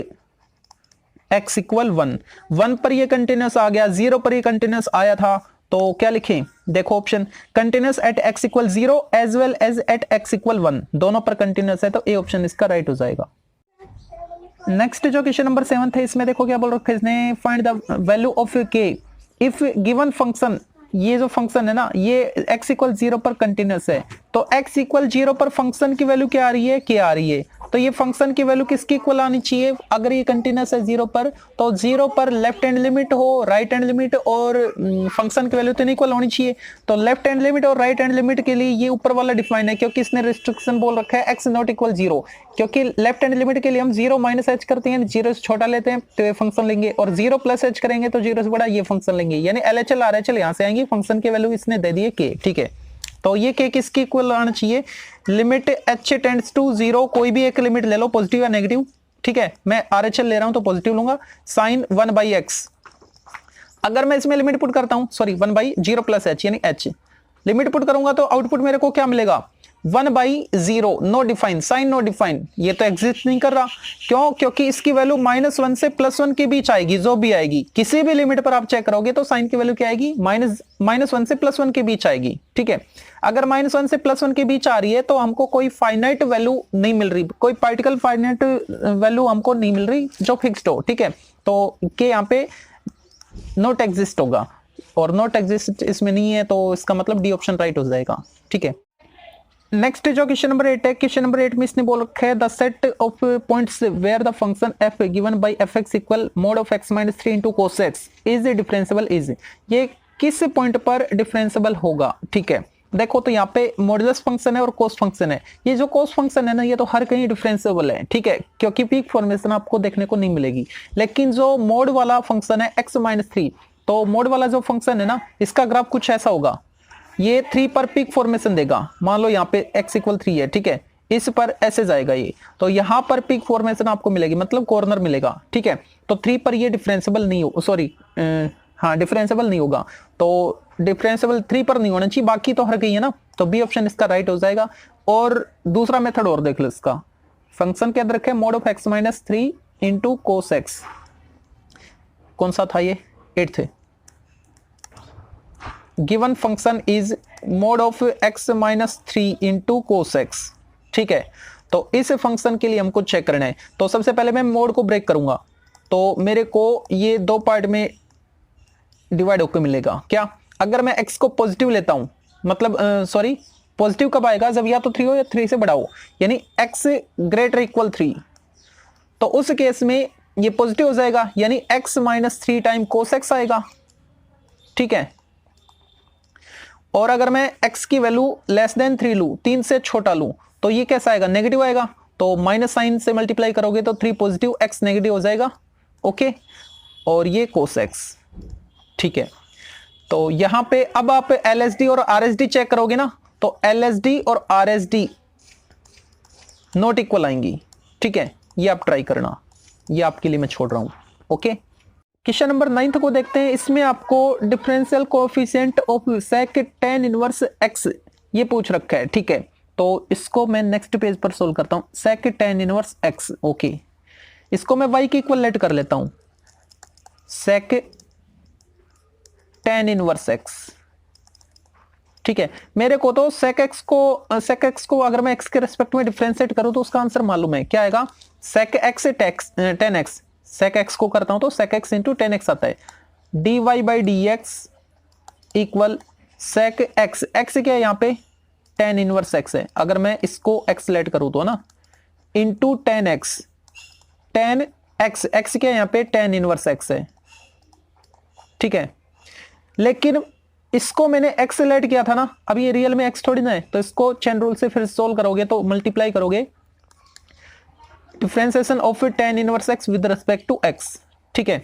x equal 1। 1 पर ये कंटिन्यूअस आ गया, 0 पर ये कंटिन्यूअस आया था, तो क्या लिखें, देखो option, continuous at x equal 0 as well as at x equal 1, दोनों पर कंटिन्यूअस है, तो ए ऑप्शन इसका राइट हो जाएगा। नेक्स्ट जो क्वेश्चन नंबर 7 है, इसमें देखो क्या बोल रखा है इसने, find the value of k if given function, ये जो फंक्शन है ना, ये x इक्वल 0 पर कंटिन्यूअस है, तो x इक्वल 0 पर फंक्शन की वैल्यू क्या आ रही है, k आ रही है, तो ये फंक्शन की वैल्यू किसकी इक्वल आनी चाहिए, अगर ये कंटिन्यूअस है 0 पर, तो 0 पर लेफ्ट हैंड लिमिट हो, राइट हैंड लिमिट और फंक्शन की वैल्यू तो नहीं इक्वल होनी चाहिए। तो लेफ्ट हैंड लिमिट और राइट हैंड लिमिट के लिए ये ऊपर वाला डिफाइन है, क्योंकि इसने रिस्ट्रिक्शन बोल रखा है x नॉट इक्वल 0, क्योंकि लेफ्ट हैंड लिमिट के लिए हम 0 माइनस h करते हैं, 0 से छोटा लेते हैं तो ये फंक्शन लेंगे, और 0 प्लस h करेंगे तो 0 से बड़ा ये फंक्शन लेंगे, यानी LHL RHL यहां से आएंगे, फंक्शन की वैल्यू इसने दे दी है k। ठीक है, तो ये k किसकी इक्वल आना चाहिए, लिमिट h टेंड्स टू 0, कोई भी एक लिमिट ले लो, पॉजिटिव या नेगेटिव। ठीक है, मैं RHL ले रहा हूं तो पॉजिटिव लूंगा, साइन 1 बाई x। अगर मैं इसमें लिमिट पुट करता हूं, सॉरी 1 बाई 0 प्लस h यानी h, लिमिट पुट करूंगा तो आउटपुट मेरे को क्या मिलेगा, 1 by 0, no define, sine no define, ये तो एग्जिस्ट नहीं कर रहा। क्यों, क्योंकि इसकी वैल्यू -1 से +1 के बीच आएगी, जो भी आएगी, किसी भी लिमिट पर आप चेक करोगे तो साइन की वैल्यू क्या आएगी, -1 से +1 के बीच आएगी। ठीक है, अगर -1 से +1 के बीच आ रही है तो हमको कोई फाइनाइट वैल्यू नहीं मिल रही, कोई पार्टिकल फाइनाइट वैल्यू हमको नहीं मिल रही जो फिक्स्ड हो। ठीक है, तो के यहाँ पे नॉट एग्जिस्ट होगा, और नॉट एग्जिस्ट इसमें नहीं है, तो इसका मतलब डी ऑप्शन राइट हो जाएगा। ठीक है, नेक्स्ट जो क्वेश्चन नंबर 8 है, क्वेश्चन नंबर 8 में इसने बोल रखा है the set of points where the function f given by fx equal mod of x - 3 into cos x is differentiable is, ये किस पॉइंट पर डिफरेंशिएबल होगा। ठीक है, देखो तो यहाँ पे मॉडुलस फंक्शन है और कोस फंक्शन है, ये जो कोस फंक्शन है ना, ये तो हर कहीं डिफरेंशिएबल है। ठीक है, क्योंकि पीक फॉर्मेशन आपको देखने को नहीं मिलेगी, लेकिन जो मोड वाला फंक्शन है x - 3, तो मोड वाला जो फंक्शन है ना, इसका ग्राफ कुछ ऐसा होगा, ये 3 पर पीक फॉर्मेशन देगा, मान लो यहाँ पे x इक्वल 3 है। ठीक है, इस पर ऐसे जाएगा ये, तो यहाँ पर पीक फॉर्मेशन आपको मिलेगी, मतलब कॉर्नर मिलेगा। ठीक है, तो 3 पर ये डिफरेंशिएबल नहीं हो, सॉरी हाँ डिफरेंशिएबल नहीं होगा, तो डिफरेंशिएबल 3 पर नहीं होना चाहिए, बाकी तो हर कहीं है ना, तो बी ऑप्शन इसका राइट हो जाएगा। और दूसरा मेथड और देख लो इसका, फंक्शन के अंदर रखे mod of x minus 3 into cos x, कौन सा था ये 8th, given function is mod of x minus 3 into cos x. ठीक है, तो इस फंक्शन के लिए हमको चेक करना है, तो सबसे पहले मैं मोड को ब्रेक करूंगा, तो मेरे को ये दो पार्ट में डिवाइड होकर मिलेगा। क्या, अगर मैं x को पॉजिटिव लेता हूं, मतलब सॉरी पॉजिटिव कब आएगा, जब या तो 3 हो या 3 से बड़ा हो, यानी x ग्रेटर इक्वल 3, तो उस केस में ये पॉजिटिव हो जाएगा, यानी x minus 3 time cos x आएगा। ठीक है, और अगर मैं x की वैल्यू लेस देन 3 लूं, 3 से छोटा लूं, तो ये कैसा आएगा, नेगेटिव आएगा, तो माइनस साइन से मल्टीप्लाई करोगे तो 3 पॉजिटिव, x नेगेटिव हो जाएगा। ओके, और ये कोस एक्स। ठीक है, तो यहां पे अब आप LSD और RSD चेक करोगे ना, तो LSD और RSD नॉट इक्वल आएंगी। ठीक है, ये आप ट्राई करना, ये आपके लिए मैं छोड़ रहा हूं। ओके, क्वेश्चन नंबर 9 को देखते हैं। इसमें आपको differential coefficient of sec tan inverse x ये पूछ रखा है। ठीक है, तो इसको मैं नेक्स्ट पेज पर सोल्व करता हूं, सेक tan इनवर्स x। ओके, इसको मैं y के इक्वल लेट कर लेता हूं, सेक tan इनवर्स x। ठीक है, मेरे को तो sec x को अगर मैं x के रेस्पेक्ट में डिफरेंशिएट करूं तो उसका आंसर मालूम है, क्या आएगा, sec x tan x, sec x को करता हूं तो sec x into tan x आता है, dy by D x equal sec x, x क्या है यहाँ पे, tan इनवर्स x है, अगर मैं इसको x लेट करूं तो ना, इंटू tan x, x क्या है यहाँ पे, tan इनवर्स x है। ठीक है, लेकिन इसको मैंने x लेट किया था ना, अब ये रियल में x थोड़ी ना है, तो इसको चेन रूल से फिर सोल्व करोगे तो मल्टीप्लाई करोगे differentiation of tan inverse x with respect to x। ठीक है,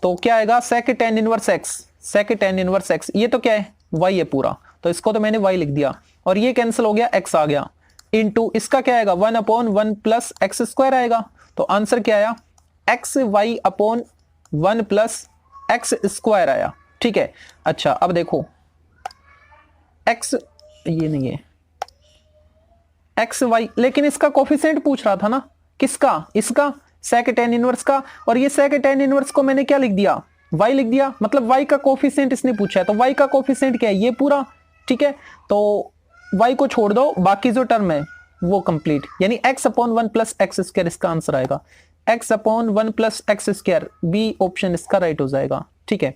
तो क्या आएगा, sec tan inverse x, sec tan inverse x, ये तो क्या है, y है पूरा, तो इसको तो मैंने y लिख दिया, और ये कैंसिल हो गया, x आ गया, इनटू इसका क्या आएगा, 1/1 प्लस एक्स स्क्वायर आएगा, तो आंसर क्या आया, xy/1 प्लस एक्स स्क्वायर आया। ठीक है, अच्छा अब देखो x, ये नहीं है एक्स वाई, लेकिन इसका कोफिशिएंट पूछ रहा था ना, किसका, इसका sec tan इनवर्स का, और ये sec tan इनवर्स को मैंने क्या लिख दिया, y लिख दिया, मतलब y का कोफिशिएंट इसने पूछा है, तो y का कोफिशिएंट क्या है, ये पूरा। ठीक है, तो y को छोड़ दो, बाकी जो टर्म है वो कंप्लीट, यानी x/1 प्लस एक्स स्क्वायर इसका आंसर आएगा, x/1 plus x square, B option इसका राइट हो जाएगा। ठीक है,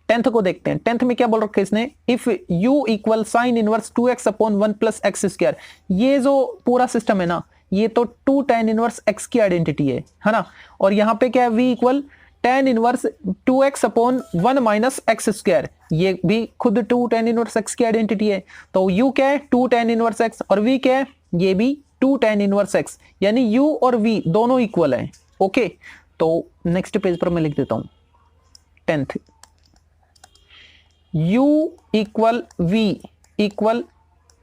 10th को देखते हैं। 10th में क्या बोल रखा है इसने, if u equal sine inverse 2x/1 plus x square, ये जो पूरा सिस्टम है ना, ये तो 2 tan इनवर्स x की आइडेंटिटी है ना, और यहाँ पे क्या है, v equal tan inverse 2x/1 minus x square, ये भी खुद 2 tan इनवर्स x की आइडेंटिटी है, तो u क्या है, 2 tan इनवर्स x, और v क्या है, ये भी 2 tan इनवर्स x, यानी u और v दोनों इक्वल है। ओके, तो नेक्स्ट पेज पर मैं लिख देता हूं 10th, u equal v equal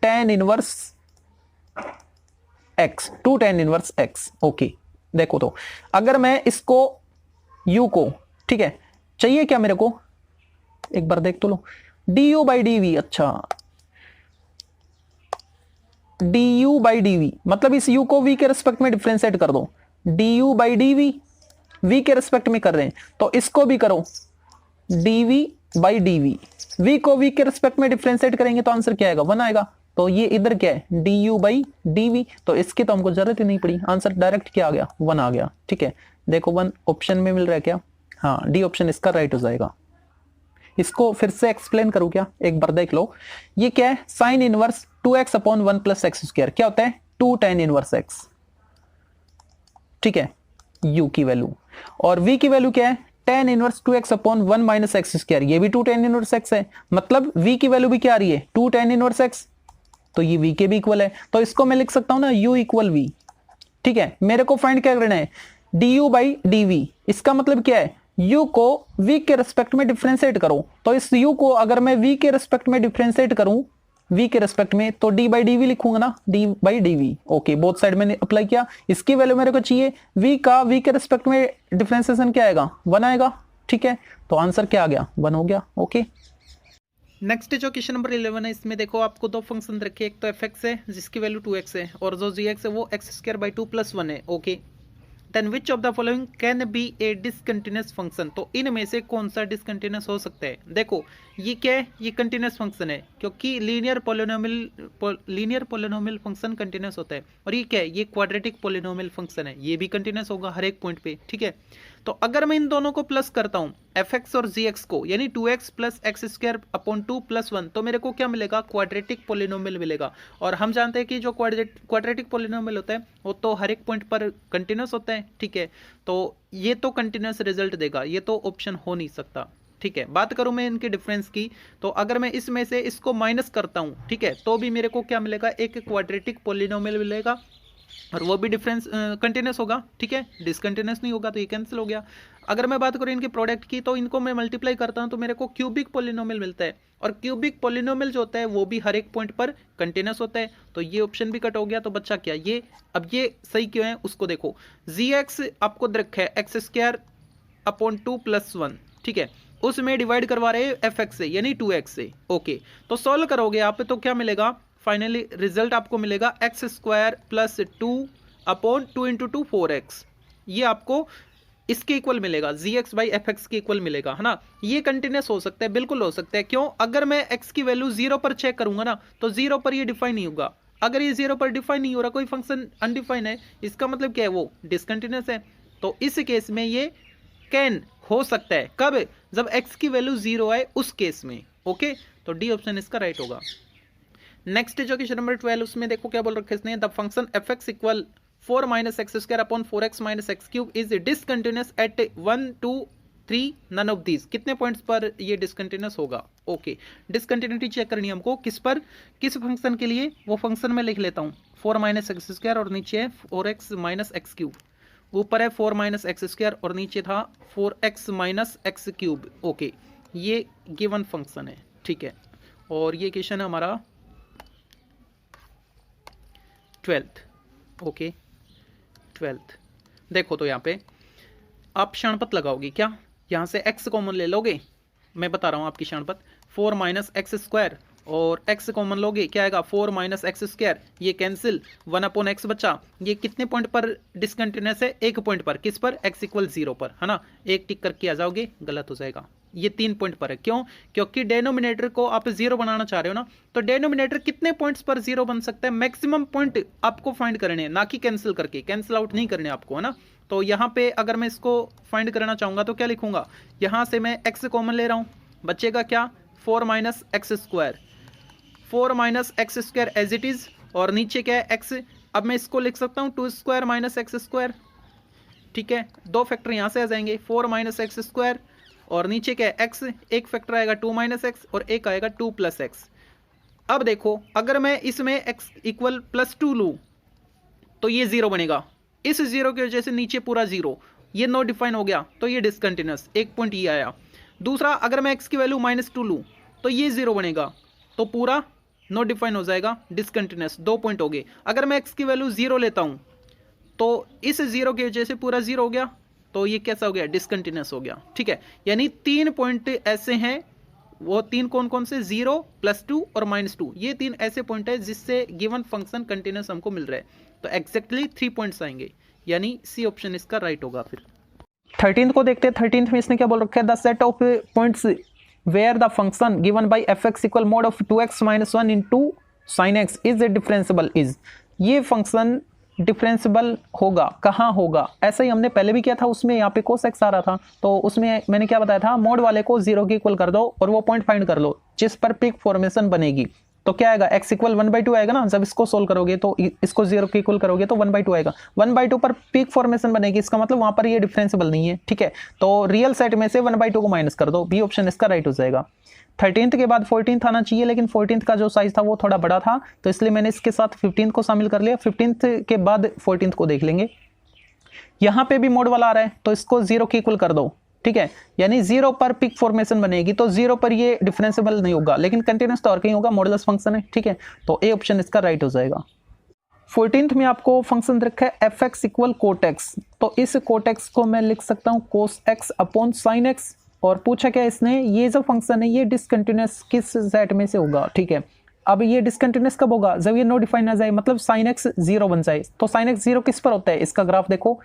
tan inverse x, 2 tan inverse x। Okay, देखो तो अगर मैं इसको u को, ठीक है, चाहिए क्या मेरे को, एक बार देख तो लो, du बाई dv, अच्छा du बाई dv, मतलब इस u को v के रिस्पेक्ट में डिफरेंशिएट कर दो, du बाई dv v के रिस्पेक्ट में कर रहे हैं, तो इसको भी करो dv बाई dv, v को v के रिस्पेक्ट में डिफरेंशिएट करेंगे तो आंसर क्या आएगा, 1 आएगा, तो ये इधर क्या है, du बाई dv, तो इसकी तो हमको जरूरत ही नहीं पड़ी, आंसर डायरेक्ट क्या आ गया, 1 आ गया। ठीक है, देखो 1 ऑप्शन में मिल रहा है क्या, हाँ डी ऑप्शन इसका राइट हो जाएगा। इसको फिर से एक्सप्लेन करूं क्या, एक बार देख लो, ये क्या है, sine inverse 2x/1 plus x square, क्या होता है, 2 tan इनवर्स x। ठीक है, u की वैल्यू, और v की वैल्यू क्या है, tan inverse 2x/1 minus x square, ये भी 2 tan इनवर्स x है, मतलब v की वैल्यू भी क्या आ रही है, 2 tan इनवर्स x, तो ये v के भी इक्वल है, तो इसको मैं लिख सकता हूं ना, u इक्वल v। ठीक है, मेरे को फाइंड क्या करना है, du बाई dv, इसका मतलब क्या है, u को v के रेस्पेक्ट में डिफरेंशिएट करो, तो इस u को अगर मैं v के रेस्पेक्ट में डिफरेंशिएट करूं, v के रेस्पेक्ट में, तो d बाई dv लिखूंगा ना, d by dv। Okay, both side मैंने अप्लाई किया, इसकी वैल्यू मेरे को चाहिए, v का v के रेस्पेक्ट में डिफरेंशिएशन क्या आएगा, 1 आएगा। ठीक है, तो आंसर क्या आ गया, 1 हो गया। ओके, नेक्स्ट जो क्वेश्चन नंबर 11 है, इसमें देखो आपको दो फंक्शन रखे, एक तो fx है जिसकी वैल्यू 2x है और जो gx है वो x² 2 + 1 है। Okay, then which of the following can be a discontinuous function, तो इनमें से कौन सा डिसकंटिन्यूस हो सकता है। देखो ये क्या है, ये कंटिन्यूस फंक्शन है क्योंकि लीनियर पोलिनोमियल फंक्शन कंटिन्यूस होता है। और ये क्या है, ये क्वाड्रेटिक पोलिनोमियल फंक्शन है, ये भी कंटिन्यूस होगा हर एक पॉइंट पे। ठीक है, तो अगर मैं इन दोनों को प्लस करता हूँ fx और gx को, यानी 2x + x² / 2 + 1, तो मेरे को क्या मिलेगा, क्वाड्रेटिक पोलिनोमियल मिलेगा। और हम जानते हैं कि जो क्वाड्रेटिक पोलिनोमियल होता है वो तो हर एक पॉइंट पर कंटिन्यूस होता है। ठीक है, तो ये तो कंटिन्यूस रिजल्ट देगा, ये तो ऑप्शन हो नहीं सकता। ठीक है, बात करूं मैं इनके डिफरेंस की, तो अगर मैं इसमें से इसको माइनस करता हूं, ठीक है, तो भी मेरे को क्या मिलेगा, एक क्वाड्रेटिक पोलिनोमियल मिलेगा और वो भी डिफरेंस कंटिन्यूस होगा। ठीक है, डिसकंटिन्यूस नहीं होगा, तो ये कैंसिल हो गया। अगर मैं बात करूं इनके प्रोडक्ट की, तो इनको मैं मल्टीप्लाई करता हूं तो मेरे को क्यूबिक पोलिनोमियल मिलता है, और क्यूबिक पोलिनोमियल जो होता है वो भी हर एक पॉइंट पर कंटिन्यूस होता है। तो ये ऑप्शन भी कट हो गया, तो बच्चा क्या ये, अब ये सही क्यों है उसको देखो, gx आपको रखा है x² / 2 + 1, ठीक है, उसमें डिवाइड करवा रहे हैं fx से यानी 2x से। ओके, तो सॉल्व करोगे आप तो क्या मिलेगा, फाइनली रिजल्ट आपको मिलेगा x² + 2 / 2 × 2 4x, ये आपको इसके इक्वल मिलेगा, gx/fx के इक्वल मिलेगा, है ना। ये कंटिन्यूस हो सकता है, बिल्कुल हो सकता है। क्यों, अगर मैं x की वैल्यू 0 पर चेक करूंगा ना, तो 0 पर ये डिफाइन नहीं होगा। अगर ये 0 पर डिफाइन नहीं हो रहा, कोई फंक्शन अनडिफाइन है, इसका मतलब क्या है, वो डिसकंटिन्यूस है। तो इस केस में ये कैन हो सकता है, कब, जब x की वैल्यू 0 आए उस केस में। ओके, तो डी ऑप्शन इसका राइट होगा। नेक्स्ट जो क्वेश्चन नंबर 12, उसमें देखो क्या बोल रखा है इसने, the function fx = 4 - x² / 4x - x³ is discontinuous at 1 2 3 none of these, कितने पॉइंट्स पर ये डिसकंटिन्यूस होगा। ओके, डिसकंटिन्यूटी चेक करनी है हमको, किस पर, किस फंक्शन के लिए, वो फंक्शन में लिख लेता हूँ, 4 - x² और नीचे है 4x - x³, ऊपर है 4 - x² और नीचे था 4x - x³। ओके, ये गिवन फंक्शन है, ठीक है, और ये क्वेश्चन है हमारा 12th। ओके, 12th देखो, तो यहाँ पे आप क्षणपथ लगाओगे क्या, यहाँ से x कॉमन ले लोगे, मैं बता रहा हूँ आपकी क्षणपथ, 4 - x² और x कॉमन लोगे, क्या आएगा 4 - x², ये कैंसिल, 1/x बचा। ये कितने पॉइंट पर डिसकंटिन्यूस है, एक पॉइंट पर, किस पर, x = 0 पर, है ना, एक टिक करके आ जाओगे, गलत हो जाएगा। ये 3 पॉइंट पर है, क्यों, क्योंकि डेनोमिनेटर को आप 0 बनाना चाह रहे हो ना, तो डेनोमिनेटर कितने पॉइंट्स पर 0 बन सकता है, मैक्सिमम पॉइंट आपको फाइंड करने हैं, ना कि कैंसिल करके, कैंसिल आउट नहीं करने आपको, है ना। तो यहाँ पे अगर मैं इसको फाइंड करना चाहूँगा तो क्या लिखूंगा, यहाँ से मैं x कॉमन ले रहा हूँ, बचेगा क्या, 4 - x², 4 - x² as it is, और नीचे क्या है x। अब मैं इसको लिख सकता हूँ 2² - x², ठीक है, दो फैक्टर यहाँ से आ जाएंगे, 4 - x² और नीचे क्या है x, एक फैक्टर आएगा 2 - x और एक आएगा 2 + x। अब देखो, अगर मैं इसमें x = +2 लूँ तो ये 0 बनेगा, इस 0 की वजह से नीचे पूरा 0, ये नो डिफाइन हो गया, तो ये डिसकंटिन्यूस, एक पॉइंट ये आया। दूसरा, अगर मैं x की वैल्यू -2 लूँ तो ये 0 बनेगा, तो पूरा नो डिफाइन हो जाएगा, डिसकंटिन्यूस, 2 पॉइंट हो गए। अगर मैं x की वैल्यू 0 लेता हूँ तो इस 0 की वजह से पूरा 0 हो गया, तो ये कैसा हो गया, डिसकंटिन्यूस हो गया। ठीक है, यानी 3 पॉइंट ऐसे हैं, वो 3 कौन कौन से, 0 +2 और -2, ये 3 ऐसे पॉइंट है जिससे गिवन फंक्शन कंटिन्यूस हमको मिल रहा है। तो एग्जैक्टली 3 पॉइंट्स आएंगे, यानी सी ऑप्शन इसका राइट होगा। फिर 13th को देखते हैं। 13th में इसने क्या बोल रखा है, the set of points where the function given by fx = mod of 2x - 1 into sin x is differentiable is, ये फंक्शन डिफरेंशिएबल होगा, कहाँ होगा, ऐसा ही हमने पहले भी किया था, उसमें यहाँ पे cos x आ रहा था, तो उसमें मैंने क्या बताया था, मोड वाले को 0 के इक्वल कर दो और वो पॉइंट फाइंड कर लो जिस पर पीक फॉर्मेशन बनेगी। तो क्या आएगा, x = 1/2 आएगा ना, जब इसको सोल्व करोगे तो इसको 0 के इक्वल करोगे तो 1/2 आएगा, 1/2 पर पीक फॉर्मेशन बनेगी, इसका मतलब वहां पर ये डिफरेंशिएबल नहीं है। ठीक है, तो रियल सेट में से 1/2 को माइनस कर दो, बी ऑप्शन इसका राइट हो जाएगा। 13th के बाद 14th आना चाहिए, लेकिन 14th का जो साइज था वो थोड़ा बड़ा था, तो इसलिए मैंने इसके साथ 15th को शामिल कर लिया। 15th के बाद 14th को देख लेंगे। यहाँ पे भी मोड वाला आ रहा है, तो इसको 0 के इक्वल कर दो, ठीक है, यानी 0 पर पिक फॉर्मेशन बनेगी, तो 0 पर ये डिफरेंशिएबल नहीं होगा, लेकिन कंटिन्यूस तो और कहीं होगा, मॉडुलस फंक्शन है। ठीक है, तो ए ऑप्शन इसका राइट हो जाएगा। 14th में आपको फंक्शन रखा है fx = cot x, तो इस cot x को मैं लिख सकता हूँ cos x / sin x, और पूछा क्या इसने, ये जो फंक्शन है ये डिसकंटिन्यूअस किस सेट में से होगा, ठीक है। अब ये डिसकंटिन्यूअस कब होगा, जब ये नो डिफाइन आ जाए, मतलब साइन एक्स 0 बन जाए। तो साइन एक्स 0 किस पर होता है, इसका ग्राफ देखो,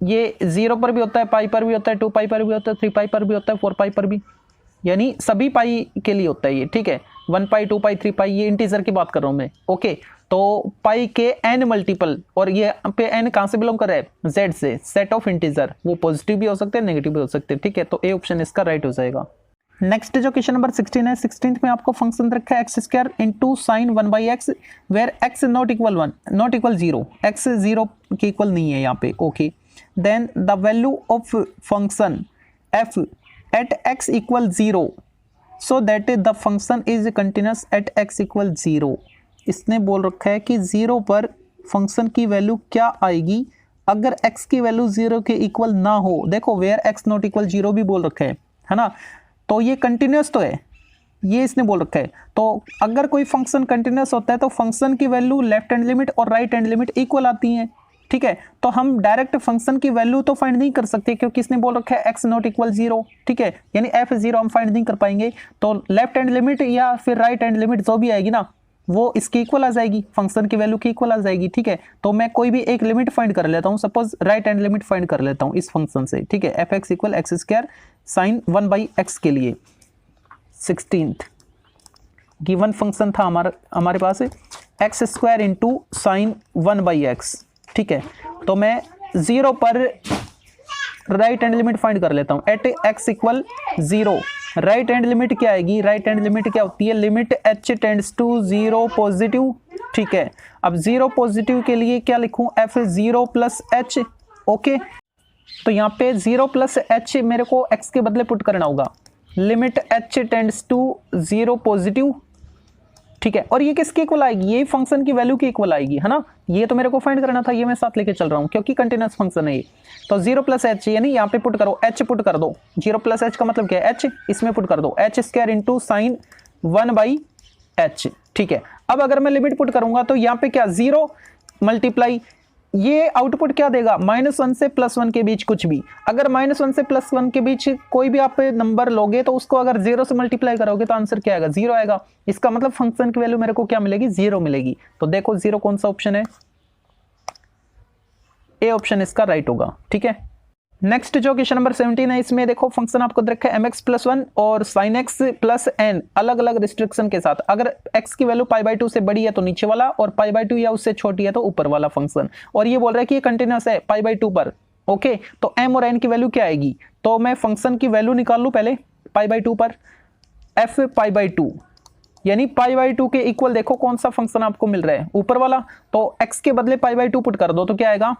ये 0 पर भी होता है, पाई पर भी होता है, 2 पाई पर भी होता है, 3 पाई पर भी होता है, 4 पाई पर भी, यानी सभी पाई के लिए होता है ये, ठीक है। 1 पाई 2 पाई 3 पाई, ये इंटीजर की बात कर रहा हूं मैं, ओके। तो पाई के n मल्टीपल, और ये पे n कहां से बिलोंग कर रहा है, z से, सेट ऑफ इंटीजर, वो पॉजिटिव भी हो सकते हैं नेगेटिव भी हो सकते हैं, ठीक है। तो ए ऑप्शन इसका राइट हो जाएगा। नेक्स्ट जो क्वेश्चन नंबर 16 है, 16 में आपको फंक्शन रखा है x square into sine 1/x where x not equal 1 not equal 0, x 0 के इक्वल नहीं है यहाँ पे, okay. Then the value of function f at x equal 0 so that the function is continuous at x equal 0। इसने बोल रखा है कि 0 पर फंक्शन की वैल्यू क्या आएगी अगर x की वैल्यू 0 के इक्वल ना हो। देखो वेयर x नॉट इक्वल 0 भी बोल रखा है ना, तो ये कंटिन्यूअस तो है, ये इसने बोल रखा है। तो अगर कोई फंक्शन कंटिन्यूअस होता है तो फंक्शन की वैल्यू लेफ्ट हैंड लिमिट और राइट हैंड लिमिट इक्वल आती हैं, ठीक है। तो हम डायरेक्ट फंक्शन की वैल्यू तो फाइंड नहीं कर सकते क्योंकि इसने बोल रखा है x नॉट इक्वल 0, ठीक है, यानी f0 हम फाइंड नहीं कर पाएंगे। तो लेफ्ट हैंड लिमिट या फिर राइट हैंड लिमिट जो भी आएगी ना, वो इसकी इक्वल आ जाएगी, फंक्शन की वैल्यू की इक्वल आ जाएगी, ठीक है। तो मैं कोई भी एक लिमिट फाइंड कर लेता हूँ, suppose right hand limit find कर लेता हूँ इस फंक्शन से, ठीक है। fx इक्वल एक्स स्क्वायर साइन 1/x के लिए 16th गिवन फंक्शन था हमारे पास X square into sine 1/x, ठीक है। तो मैं 0 पर राइट हैंड लिमिट फाइंड कर लेता हूँ at x equal 0। Right hand limit क्या आएगी, राइट हैंड लिमिट क्या होती है, limit h tends to 0 positive, ठीक है। अब 0 पॉजिटिव के लिए क्या लिखूं, f0 प्लस h, ओके। तो यहाँ पे 0 प्लस h मेरे को x के बदले पुट करना होगा, limit h tends to 0 positive, ठीक है। और ये किसके इक्वल आएगी, ये फंक्शन की वैल्यू के इक्वल आएगी, है ना। ये तो मेरे को फाइंड करना था, ये मैं साथ लेके चल रहा हूँ क्योंकि कंटिन्यूअस फंक्शन है ये। तो 0 प्लस h, यानी यहाँ पे पुट करो, h पुट कर दो, 0 प्लस h का मतलब क्या है, h, इसमें पुट कर दो h square into sign 1/h, ठीक है। अब अगर मैं लिमिट पुट करूंगा तो यहाँ पे क्या 0 मल्टीप्लाई, ये आउटपुट क्या देगा, -1 से +1 के बीच कुछ भी। अगर -1 से +1 के बीच कोई भी आप नंबर लोगे तो उसको अगर 0 से मल्टीप्लाई करोगे तो आंसर क्या आएगा, 0 आएगा। इसका मतलब फंक्शन की वैल्यू मेरे को क्या मिलेगी, 0 मिलेगी। तो देखो 0 कौन सा ऑप्शन है, ए ऑप्शन इसका राइट होगा, ठीक है। नेक्स्ट जो क्वेश्चन नंबर 17 है, इसमें देखो फंक्शन आपको रखा है mx + 1 और sin x + n अलग अलग रिस्ट्रिक्शन के साथ। अगर x की वैल्यू π/2 से बड़ी है तो नीचे वाला, और π/2 या उससे छोटी है तो ऊपर वाला फंक्शन। और ये बोल रहा है कि ये कंटिन्यूअस है π/2 पर, ओके। तो m और n की वैल्यू क्या आएगी, तो मैं फंक्शन की वैल्यू निकाल लूं पहले π/2 पर, f π/2 यानी π/2 के इक्वल देखो कौन सा फंक्शन आपको मिल रहा है, ऊपर वाला। तो x के बदले π/2 पुट कर दो तो क्या आएगा,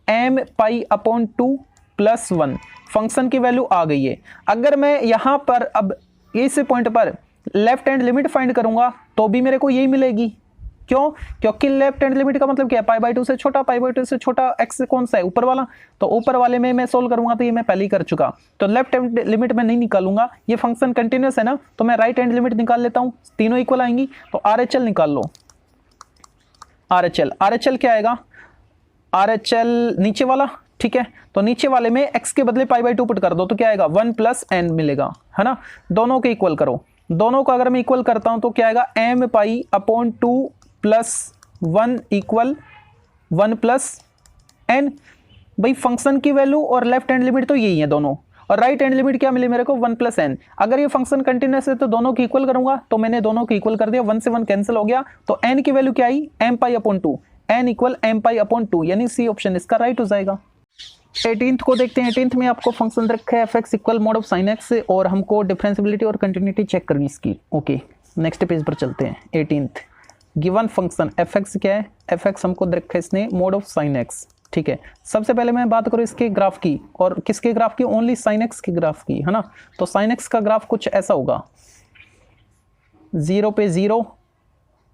m π/2 + 1, फंक्शन की वैल्यू आ गई है। अगर मैं यहां पर अब इस पॉइंट पर लेफ्ट हैंड लिमिट फाइंड करूंगा तो भी मेरे को यही मिलेगी, क्यों, क्योंकि लेफ्ट हैंड लिमिट का मतलब क्या है, π/2 से छोटा, π/2 से छोटा x कौन सा है, ऊपर वाला। तो ऊपर वाले में मैं सोल्व करूंगा तो ये मैं पहले ही कर चुका, तो लेफ्ट हैंड लिमिट में नहीं निकालूंगा। ये फंक्शन कंटिन्यूअस है ना, तो मैं राइट हैंड लिमिट निकाल लेता हूं, तीनों इक्वल आएंगी। तो RHL निकाल लो, RHL क्या आएगा, RHL नीचे वाला, ठीक है। तो नीचे वाले में x के बदले π/2 पुट कर दो तो क्या आएगा, 1 + n मिलेगा, है ना। दोनों के इक्वल करो, दोनों को अगर मैं इक्वल करता हूं तो क्या आएगा, m π/2 + 1 इक्वल 1 + n। भाई फंक्शन की वैल्यू और लेफ्ट हैंड लिमिट तो यही है दोनों, और राइट हैंड लिमिट क्या मिली मेरे को, 1 + n। अगर ये फंक्शन कंटिन्यूअस है तो दोनों की इक्वल करूंगा, तो मैंने दोनों की इक्वल कर दिया, 1 से 1 कैंसिल हो गया। तो n की वैल्यू क्या आई, m π/2, n इक्वल m π/2, यानी सी ऑप्शन इसका राइट हो जाएगा। 18th को देखते हैं। 18th में आपको फंक्शन रखा है fx equal mod of sin x, और हमको डिफरेंशिएबिलिटी और कंटिन्यूटी चेक करनी इसकी, ओके। नेक्स्ट पेज पर चलते हैं। 18th गिवन फंक्शन fx क्या है, fx हमको रखा है इसने mod ऑफ sin x, ठीक है। सबसे पहले मैं बात करूँ इसके ग्राफ की, और किसके ग्राफ की, ओनली sin x के ग्राफ की, है ना। तो sin x का ग्राफ कुछ ऐसा होगा, 0 पे 0,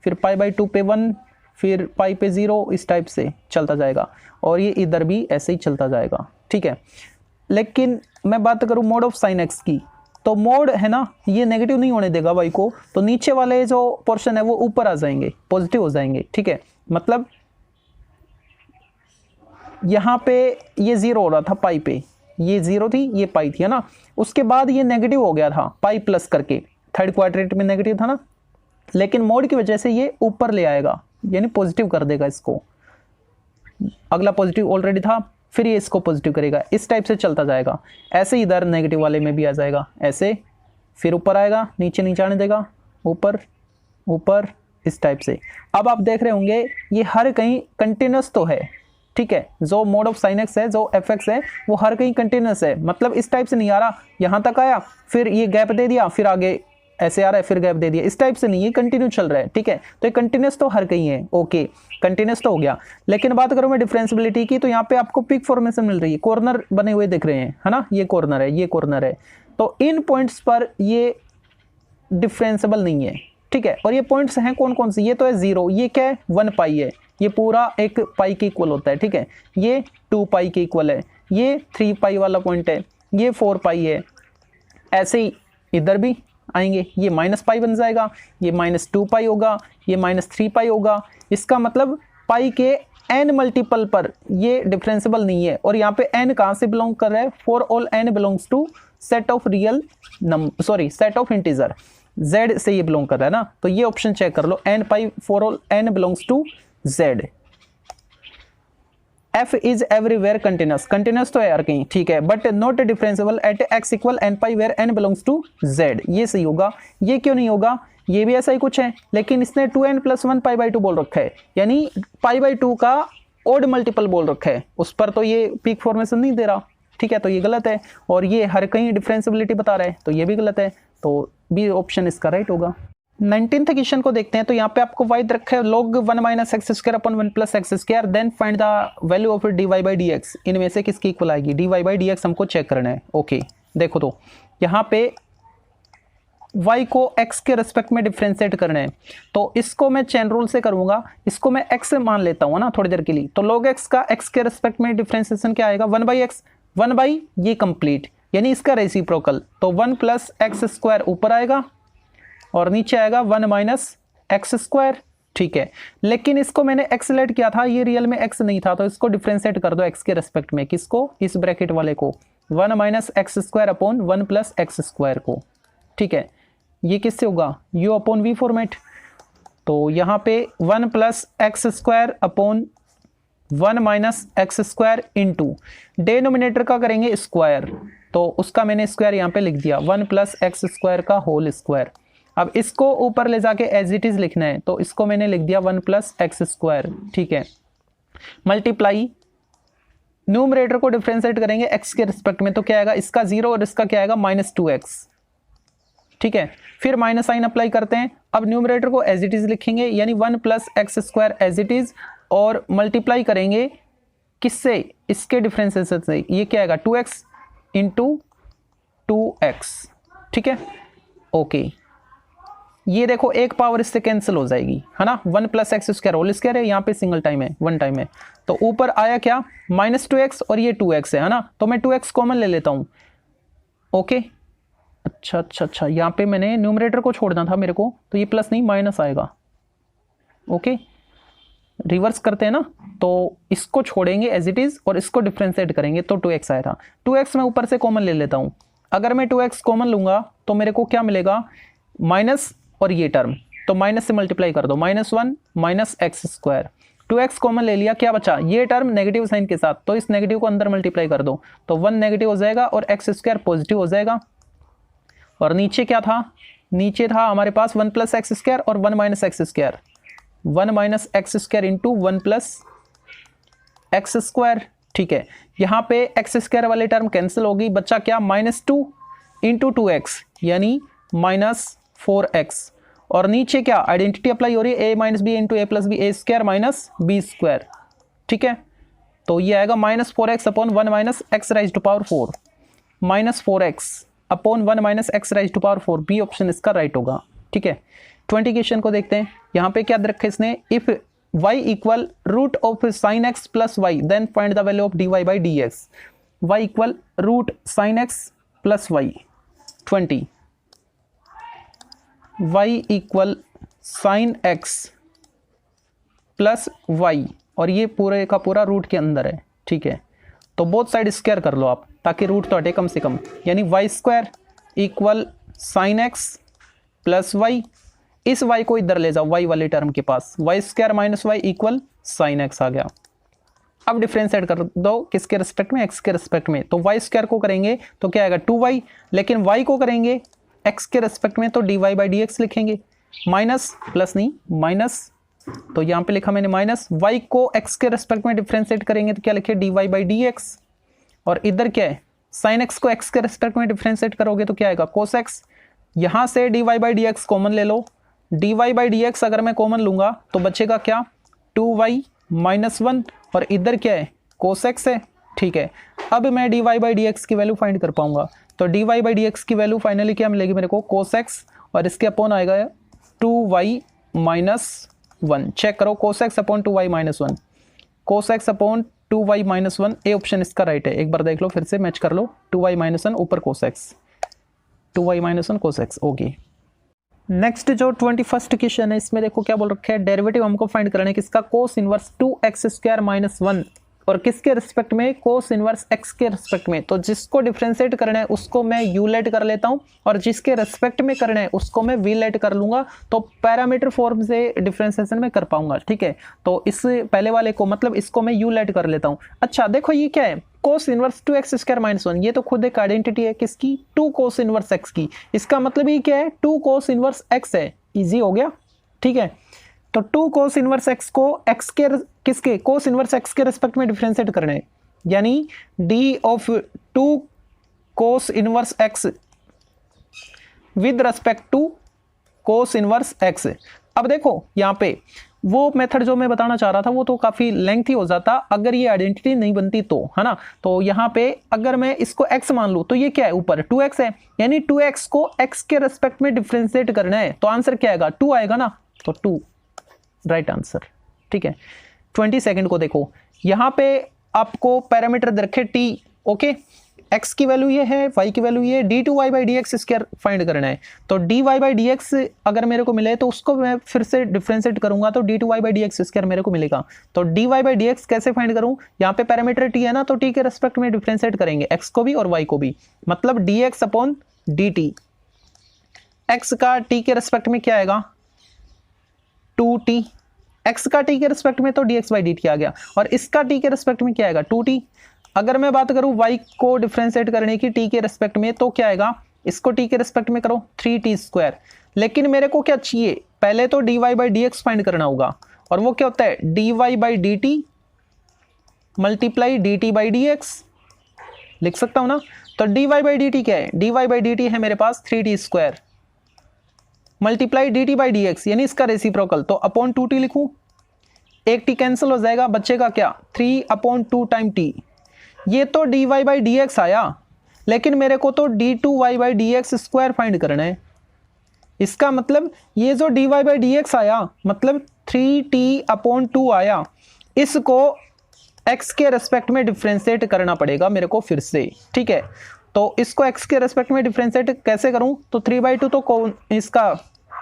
फिर π/2 पे 1, फिर पाई पे 0, इस टाइप से चलता जाएगा, और ये इधर भी ऐसे ही चलता जाएगा, ठीक है। लेकिन मैं बात करूं मोड ऑफ साइन एक्स की, तो मोड है ना, ये नेगेटिव नहीं होने देगा y को, तो नीचे वाले जो पोर्शन है वो ऊपर आ जाएंगे, पॉजिटिव हो जाएंगे, ठीक है। मतलब यहाँ पे ये 0 हो रहा था पाई पे, ये 0 थी, ये पाई थी, है ना। उसके बाद ये नेगेटिव हो गया था पाई प्लस करके, थर्ड क्वाड्रेंट में नेगेटिव था ना, लेकिन मोड की वजह से ये ऊपर ले आएगा, यानी पॉजिटिव कर देगा इसको। अगला पॉजिटिव ऑलरेडी था, फिर ये इसको पॉजिटिव करेगा, इस टाइप से चलता जाएगा। ऐसे इधर नेगेटिव वाले में भी आ जाएगा ऐसे, फिर ऊपर आएगा, नीचे नीचे आने देगा, ऊपर ऊपर, इस टाइप से। अब आप देख रहे होंगे ये हर कहीं कंटिन्यूस तो है, ठीक है। जो मोड ऑफ साइन एक्स है, जो एफ एक्स है, वो हर कहीं कंटिन्यूस है, मतलब इस टाइप से नहीं आ रहा, यहाँ तक आया फिर ये गैप दे दिया, फिर आगे ऐसे आ रहा है, फिर गैप दे दिया, इस टाइप से नहीं, ये कंटिन्यू चल रहा है, ठीक है। तो ये कंटिन्यूस तो हर कहीं है, ओके, कंटिन्यूस तो हो गया। लेकिन बात करूं मैं डिफरेंशियबिलिटी की, तो यहाँ पे आपको पीक फॉर्मेशन मिल रही है, कॉर्नर बने हुए दिख रहे हैं, है ना, ये कॉर्नर है, ये कॉर्नर है, तो इन पॉइंट्स पर ये डिफरेंशियबल नहीं है, ठीक है। और ये पॉइंट्स हैं कौन कौन से, ये तो है 0, ये क्या है 1 पाई है, ये पूरा एक पाई के इक्वल होता है, ठीक है। ये 2 पाई के इक्वल है, ये 3 पाई वाला पॉइंट है, ये 4 पाई है। ऐसे ही इधर भी आएंगे, ये माइनस पाई बन जाएगा, ये -2 पाई होगा, ये -3 पाई होगा। इसका मतलब पाई के n मल्टीपल पर ये डिफरेंशियबल नहीं है। और यहाँ पे n कहाँ से बिलोंग कर रहा है, for all n belongs to set of real number, sorry set of integer, z से ये बिलोंग कर रहा है ना, तो ये ऑप्शन चेक कर लो, n pi for all n belongs to z। f is everywhere continuous, continuous तो है यार कहीं, ठीक है, but not differentiable at x equal n pi where n belongs to z। ये सही होगा, ये क्यों नहीं होगा, ये भी ऐसा ही कुछ है, लेकिन इसने 2n + 1 पाई बाई 2 बोल रखा है, यानी पाई बाई 2 का ओड मल्टीपल बोल रखा है, उस पर तो ये पीक फॉर्मेशन नहीं दे रहा, ठीक है, तो ये गलत है। और ये हर कहीं डिफरेंशियबिलिटी बता रहा है, तो ये भी गलत है, तो बी ऑप्शन इसका राइट होगा। 19th क्वेश्चन को देखते हैं, तो यहाँ पे आपको y दे रखा है log 1 - x² upon 1 + x², then find the value of dy/dx। इनमें से किसकी इक्वल आएगी, dy/dx हमको चेक करना है, ओके। देखो तो यहाँ पे y को x के रिस्पेक्ट में डिफ्रेंशिएट करना है, तो इसको मैं चेन रूल से करूंगा, इसको मैं x मान लेता हूँ ना थोड़ी देर के लिए, तो log x का x के रिस्पेक्ट में डिफ्रेंशिएशन क्या आएगा, 1/x, 1 ये कंप्लीट, यानी इसका रेसिप्रोकल, तो 1 + x² ऊपर आएगा और नीचे आएगा 1 - x², ठीक है। लेकिन इसको मैंने x लेट किया था, ये रियल में x नहीं था, तो इसको डिफ्रेंशिएट कर दो x के रिस्पेक्ट में, किसको, इस ब्रैकेट वाले को, 1 - x² अपॉन 1 + x² को, ठीक है। ये किससे होगा, u अपॉन v फॉर्मेट, तो यहाँ पे 1 + x² upon 1 - x² into denominator का करेंगे स्क्वायर, तो उसका मैंने स्क्वायर यहाँ पे लिख दिया, 1 + x² का होल स्क्वायर। अब इसको ऊपर ले जाके एज इट इज लिखना है, तो इसको मैंने लिख दिया 1 + x², ठीक है। मल्टीप्लाई, न्यूमरेटर को डिफरेंशिएट करेंगे x के रिस्पेक्ट में, तो क्या आएगा, इसका 0 और इसका क्या आएगा -2x, ठीक है। फिर माइनस साइन अप्लाई करते हैं, अब न्यूमरेटर को एज इट इज लिखेंगे, यानी 1 + x² एज इट इज, और मल्टीप्लाई करेंगे किससे, इसके डिफरेंशिएशन से, ये क्या आएगा 2x इंटू 2x, ठीक है, ओके। ये देखो एक पावर इससे कैंसिल हो जाएगी, है ना, 1 + x² होल स्क्वायर है, यहाँ पे सिंगल टाइम है, 1 टाइम है, तो ऊपर आया क्या -2x और ये 2x है ना, तो मैं 2x कॉमन ले लेता हूँ, ओके। अच्छा, यहाँ पे मैंने न्यूमरेटर को छोड़ना था मेरे को, तो ये प्लस नहीं माइनस आएगा, ओके। रिवर्स करते हैं ना, तो इसको छोड़ेंगे एज इट इज और इसको डिफरेंशिएट करेंगे, तो 2x आया था, 2x मैं ऊपर से कॉमन ले लेता हूँ। अगर मैं 2x कॉमन लूंगा तो मेरे को क्या मिलेगा, माइनस और ये टर्म, तो माइनस से मल्टीप्लाई कर दो, -1 - x², 2x कॉमन ले लिया, क्या बचा, ये टर्म नेगेटिव साइन के साथ, तो इस नेगेटिव को अंदर मल्टीप्लाई कर दो, तो 1 नेगेटिव हो जाएगा और x² पॉजिटिव हो जाएगा। और नीचे क्या था, नीचे था हमारे पास 1 + x² और 1 - x², 1 - x² इंटू 1 + x², ठीक है। यहाँ पे x² वाले टर्म कैंसिल होगी, बच्चा क्या, -2 इंटू 2x, यानी -4x, और नीचे क्या आइडेंटिटी अप्लाई हो रही है, a - b into a + b, a² - b², ठीक है। तो ये आएगा -4x upon 1 - x⁻⁴, -4x upon 1 - x⁻⁴, B option इसका राइट होगा, ठीक है। 20 क्वेश्चन को देखते हैं, यहाँ पे क्या रखा है इसने, if y equal root of sin x + y, then find the value of dy/dx। y equal root sin x + y, 20, y equal sin x + y, और ये पूरे का पूरा रूट के अंदर है, ठीक है। तो बोथ साइड स्क्वायर कर लो आप, ताकि रूट तो हटे कम से कम, यानी y square equal sine x plus y. इस y को इधर ले जाओ y वाले टर्म के पास, Y square minus Y equal sine X आ गया। अब डिफरेंशिएट कर दो किसके रिस्पेक्ट में, x के रिस्पेक्ट में। तो वाई स्क्वायर को करेंगे तो क्या आएगा 2y, लेकिन y को करेंगे x के रिस्पेक्ट में तो dy बाई डी एक्स लिखेंगे, माइनस प्लस नहीं माइनस, तो यहाँ पे लिखा मैंने माइनस। y को x के रिस्पेक्ट में डिफरेंशिएट करेंगे तो क्या लिखे dy बाई डी एक्स, और इधर क्या है साइन x को x के रिस्पेक्ट में डिफरेंशिएट करोगे तो क्या आएगा कोस x। यहाँ से dy by D x common ले लो, dy बाई डी एक्स अगर मैं कॉमन लूंगा तो बचेगा क्या 2y माइनस 1, और इधर क्या है कोस x है, ठीक है। अब मैं dy बाई डी एक्स की वैल्यू फाइंड कर पाऊंगा, तो dy बाई डी एक्स की वैल्यू फाइनली क्या मिलेगी मेरे को कोस x, और इसके अपॉन आएगा 2y माइनस 1। चेक करो कोस x upon 2y minus 1, cos x upon 2y minus 1, A option इसका राइट है। एक बार देख लो फिर से मैच कर लो, 2y माइनस 1 ऊपर कोस x, 2y माइनस 1 कोस x। ओके, नेक्स्ट जो 21st क्वेश्चन है इसमें देखो क्या बोल रखा है, डेरिवेटिव हमको फाइंड करना है किसका cos inverse 2x square minus 1, और किसके रिस्पेक्ट में कोस इनवर्स x के रिस्पेक्ट में। तो जिसको डिफरेंशिएट करना है उसको मैं u लेट कर लेता हूं, और जिसके रिस्पेक्ट में करना है उसको मैं v लेट कर लूंगा, तो पैरामीटर फॉर्म से डिफरेंशिएशन में कर पाऊंगा, ठीक है। तो इस पहले वाले को मतलब इसको मैं u लेट कर लेता हूं। अच्छा देखो ये क्या है cos inverse 2x square minus 1, ये तो खुद एक आइडेंटिटी है किसकी 2 कोस इनवर्स x की। इसका मतलब ये क्या है 2 कोस इनवर्स x है, इजी हो गया, ठीक है। तो 2 कोस इनवर्स x को x के किसके कोस इनवर्स x के रिस्पेक्ट में डिफरेंशिएट करना है, यानी d of 2 cos inverse x with respect to cos inverse x। अब देखो यहाँ पे वो मेथड जो मैं बताना चाह रहा था वो तो काफी लेंथी हो जाता अगर ये आइडेंटिटी नहीं बनती तो, है ना। तो यहाँ पे अगर मैं इसको x मान लूं तो ये क्या है ऊपर 2x है, यानी 2x को x के रिस्पेक्ट में डिफरेंशिएट करना है, तो आंसर क्या आएगा 2 आएगा ना, तो 2 राइट आंसर, ठीक है। 22 को देखो, यहाँ पे आपको पैरामीटर रखे t, ओके, x की वैल्यू ये है, y की वैल्यू ये, d2y by D x square find करना है। तो dy बाई डी एक्स अगर मेरे को मिले तो उसको मैं फिर से डिफरेंशिएट करूंगा तो d2y by D x square मेरे को मिलेगा। तो dy बाई डी एक्स कैसे फाइंड करूं, यहाँ पे पैरामीटर t है ना, तो t के रेस्पेक्ट में डिफरेंशिएट करेंगे x को भी और y को भी, मतलब dx अपॉन dt। x का t के रेस्पेक्ट में क्या आएगा 2t, x का t के रेस्पेक्ट में तो dx बाई dt आ गया, और इसका t के रेस्पेक्ट में क्या आएगा 2t। अगर मैं बात करूं y को डिफरेंशिएट करने की t के रेस्पेक्ट में तो क्या आएगा, इसको t के रेस्पेक्ट में करो 3t स्क्वायर। लेकिन मेरे को क्या चाहिए, पहले तो dy by D x find करना होगा, और वो क्या होता है dy by D T multiply dt by D x, लिख सकता हूं ना। तो dy बाई डी टी क्या है, dy बाई डी टी है मेरे पास 3t square multiply dt by D x, यानी इसका रेसिप्रोकल, तो अपॉन 2t लिखूं, एक t कैंसिल हो जाएगा, बचेगा क्या 3 अपॉन 2 टाइम t। ये तो dy बाई डी एक्स आया, लेकिन मेरे को तो d2y by D x square find करना है। इसका मतलब ये जो dy बाई डी एक्स आया मतलब 3t अपॉन 2 आया, इसको x के रेस्पेक्ट में डिफरेंशिएट करना पड़ेगा मेरे को फिर से, ठीक है। तो इसको x के रेस्पेक्ट में डिफरेंशिएट कैसे करूं, तो 3/2 तो इसका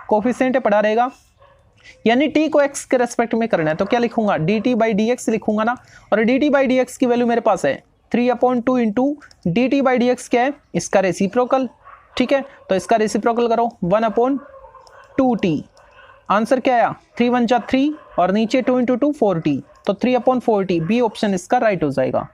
कोफिशिएंट पड़ा रहेगा, यानी t को x के रेस्पेक्ट में करना है, तो क्या लिखूंगा dt बाई डी एक्स लिखूंगा ना, और dt बाई डी एक्स की वैल्यू मेरे पास है 3 upon 2 into dt by D x क्या है, इसका रेसिप्रोकल, ठीक है। तो इसका रेसिप्रोकल करो 1 अपॉन 2t, आंसर क्या आया 3 1 जा 3 और नीचे 2 इंटू 2 4t, तो 3 अपॉन 4t, बी ऑप्शन इसका राइट हो जाएगा।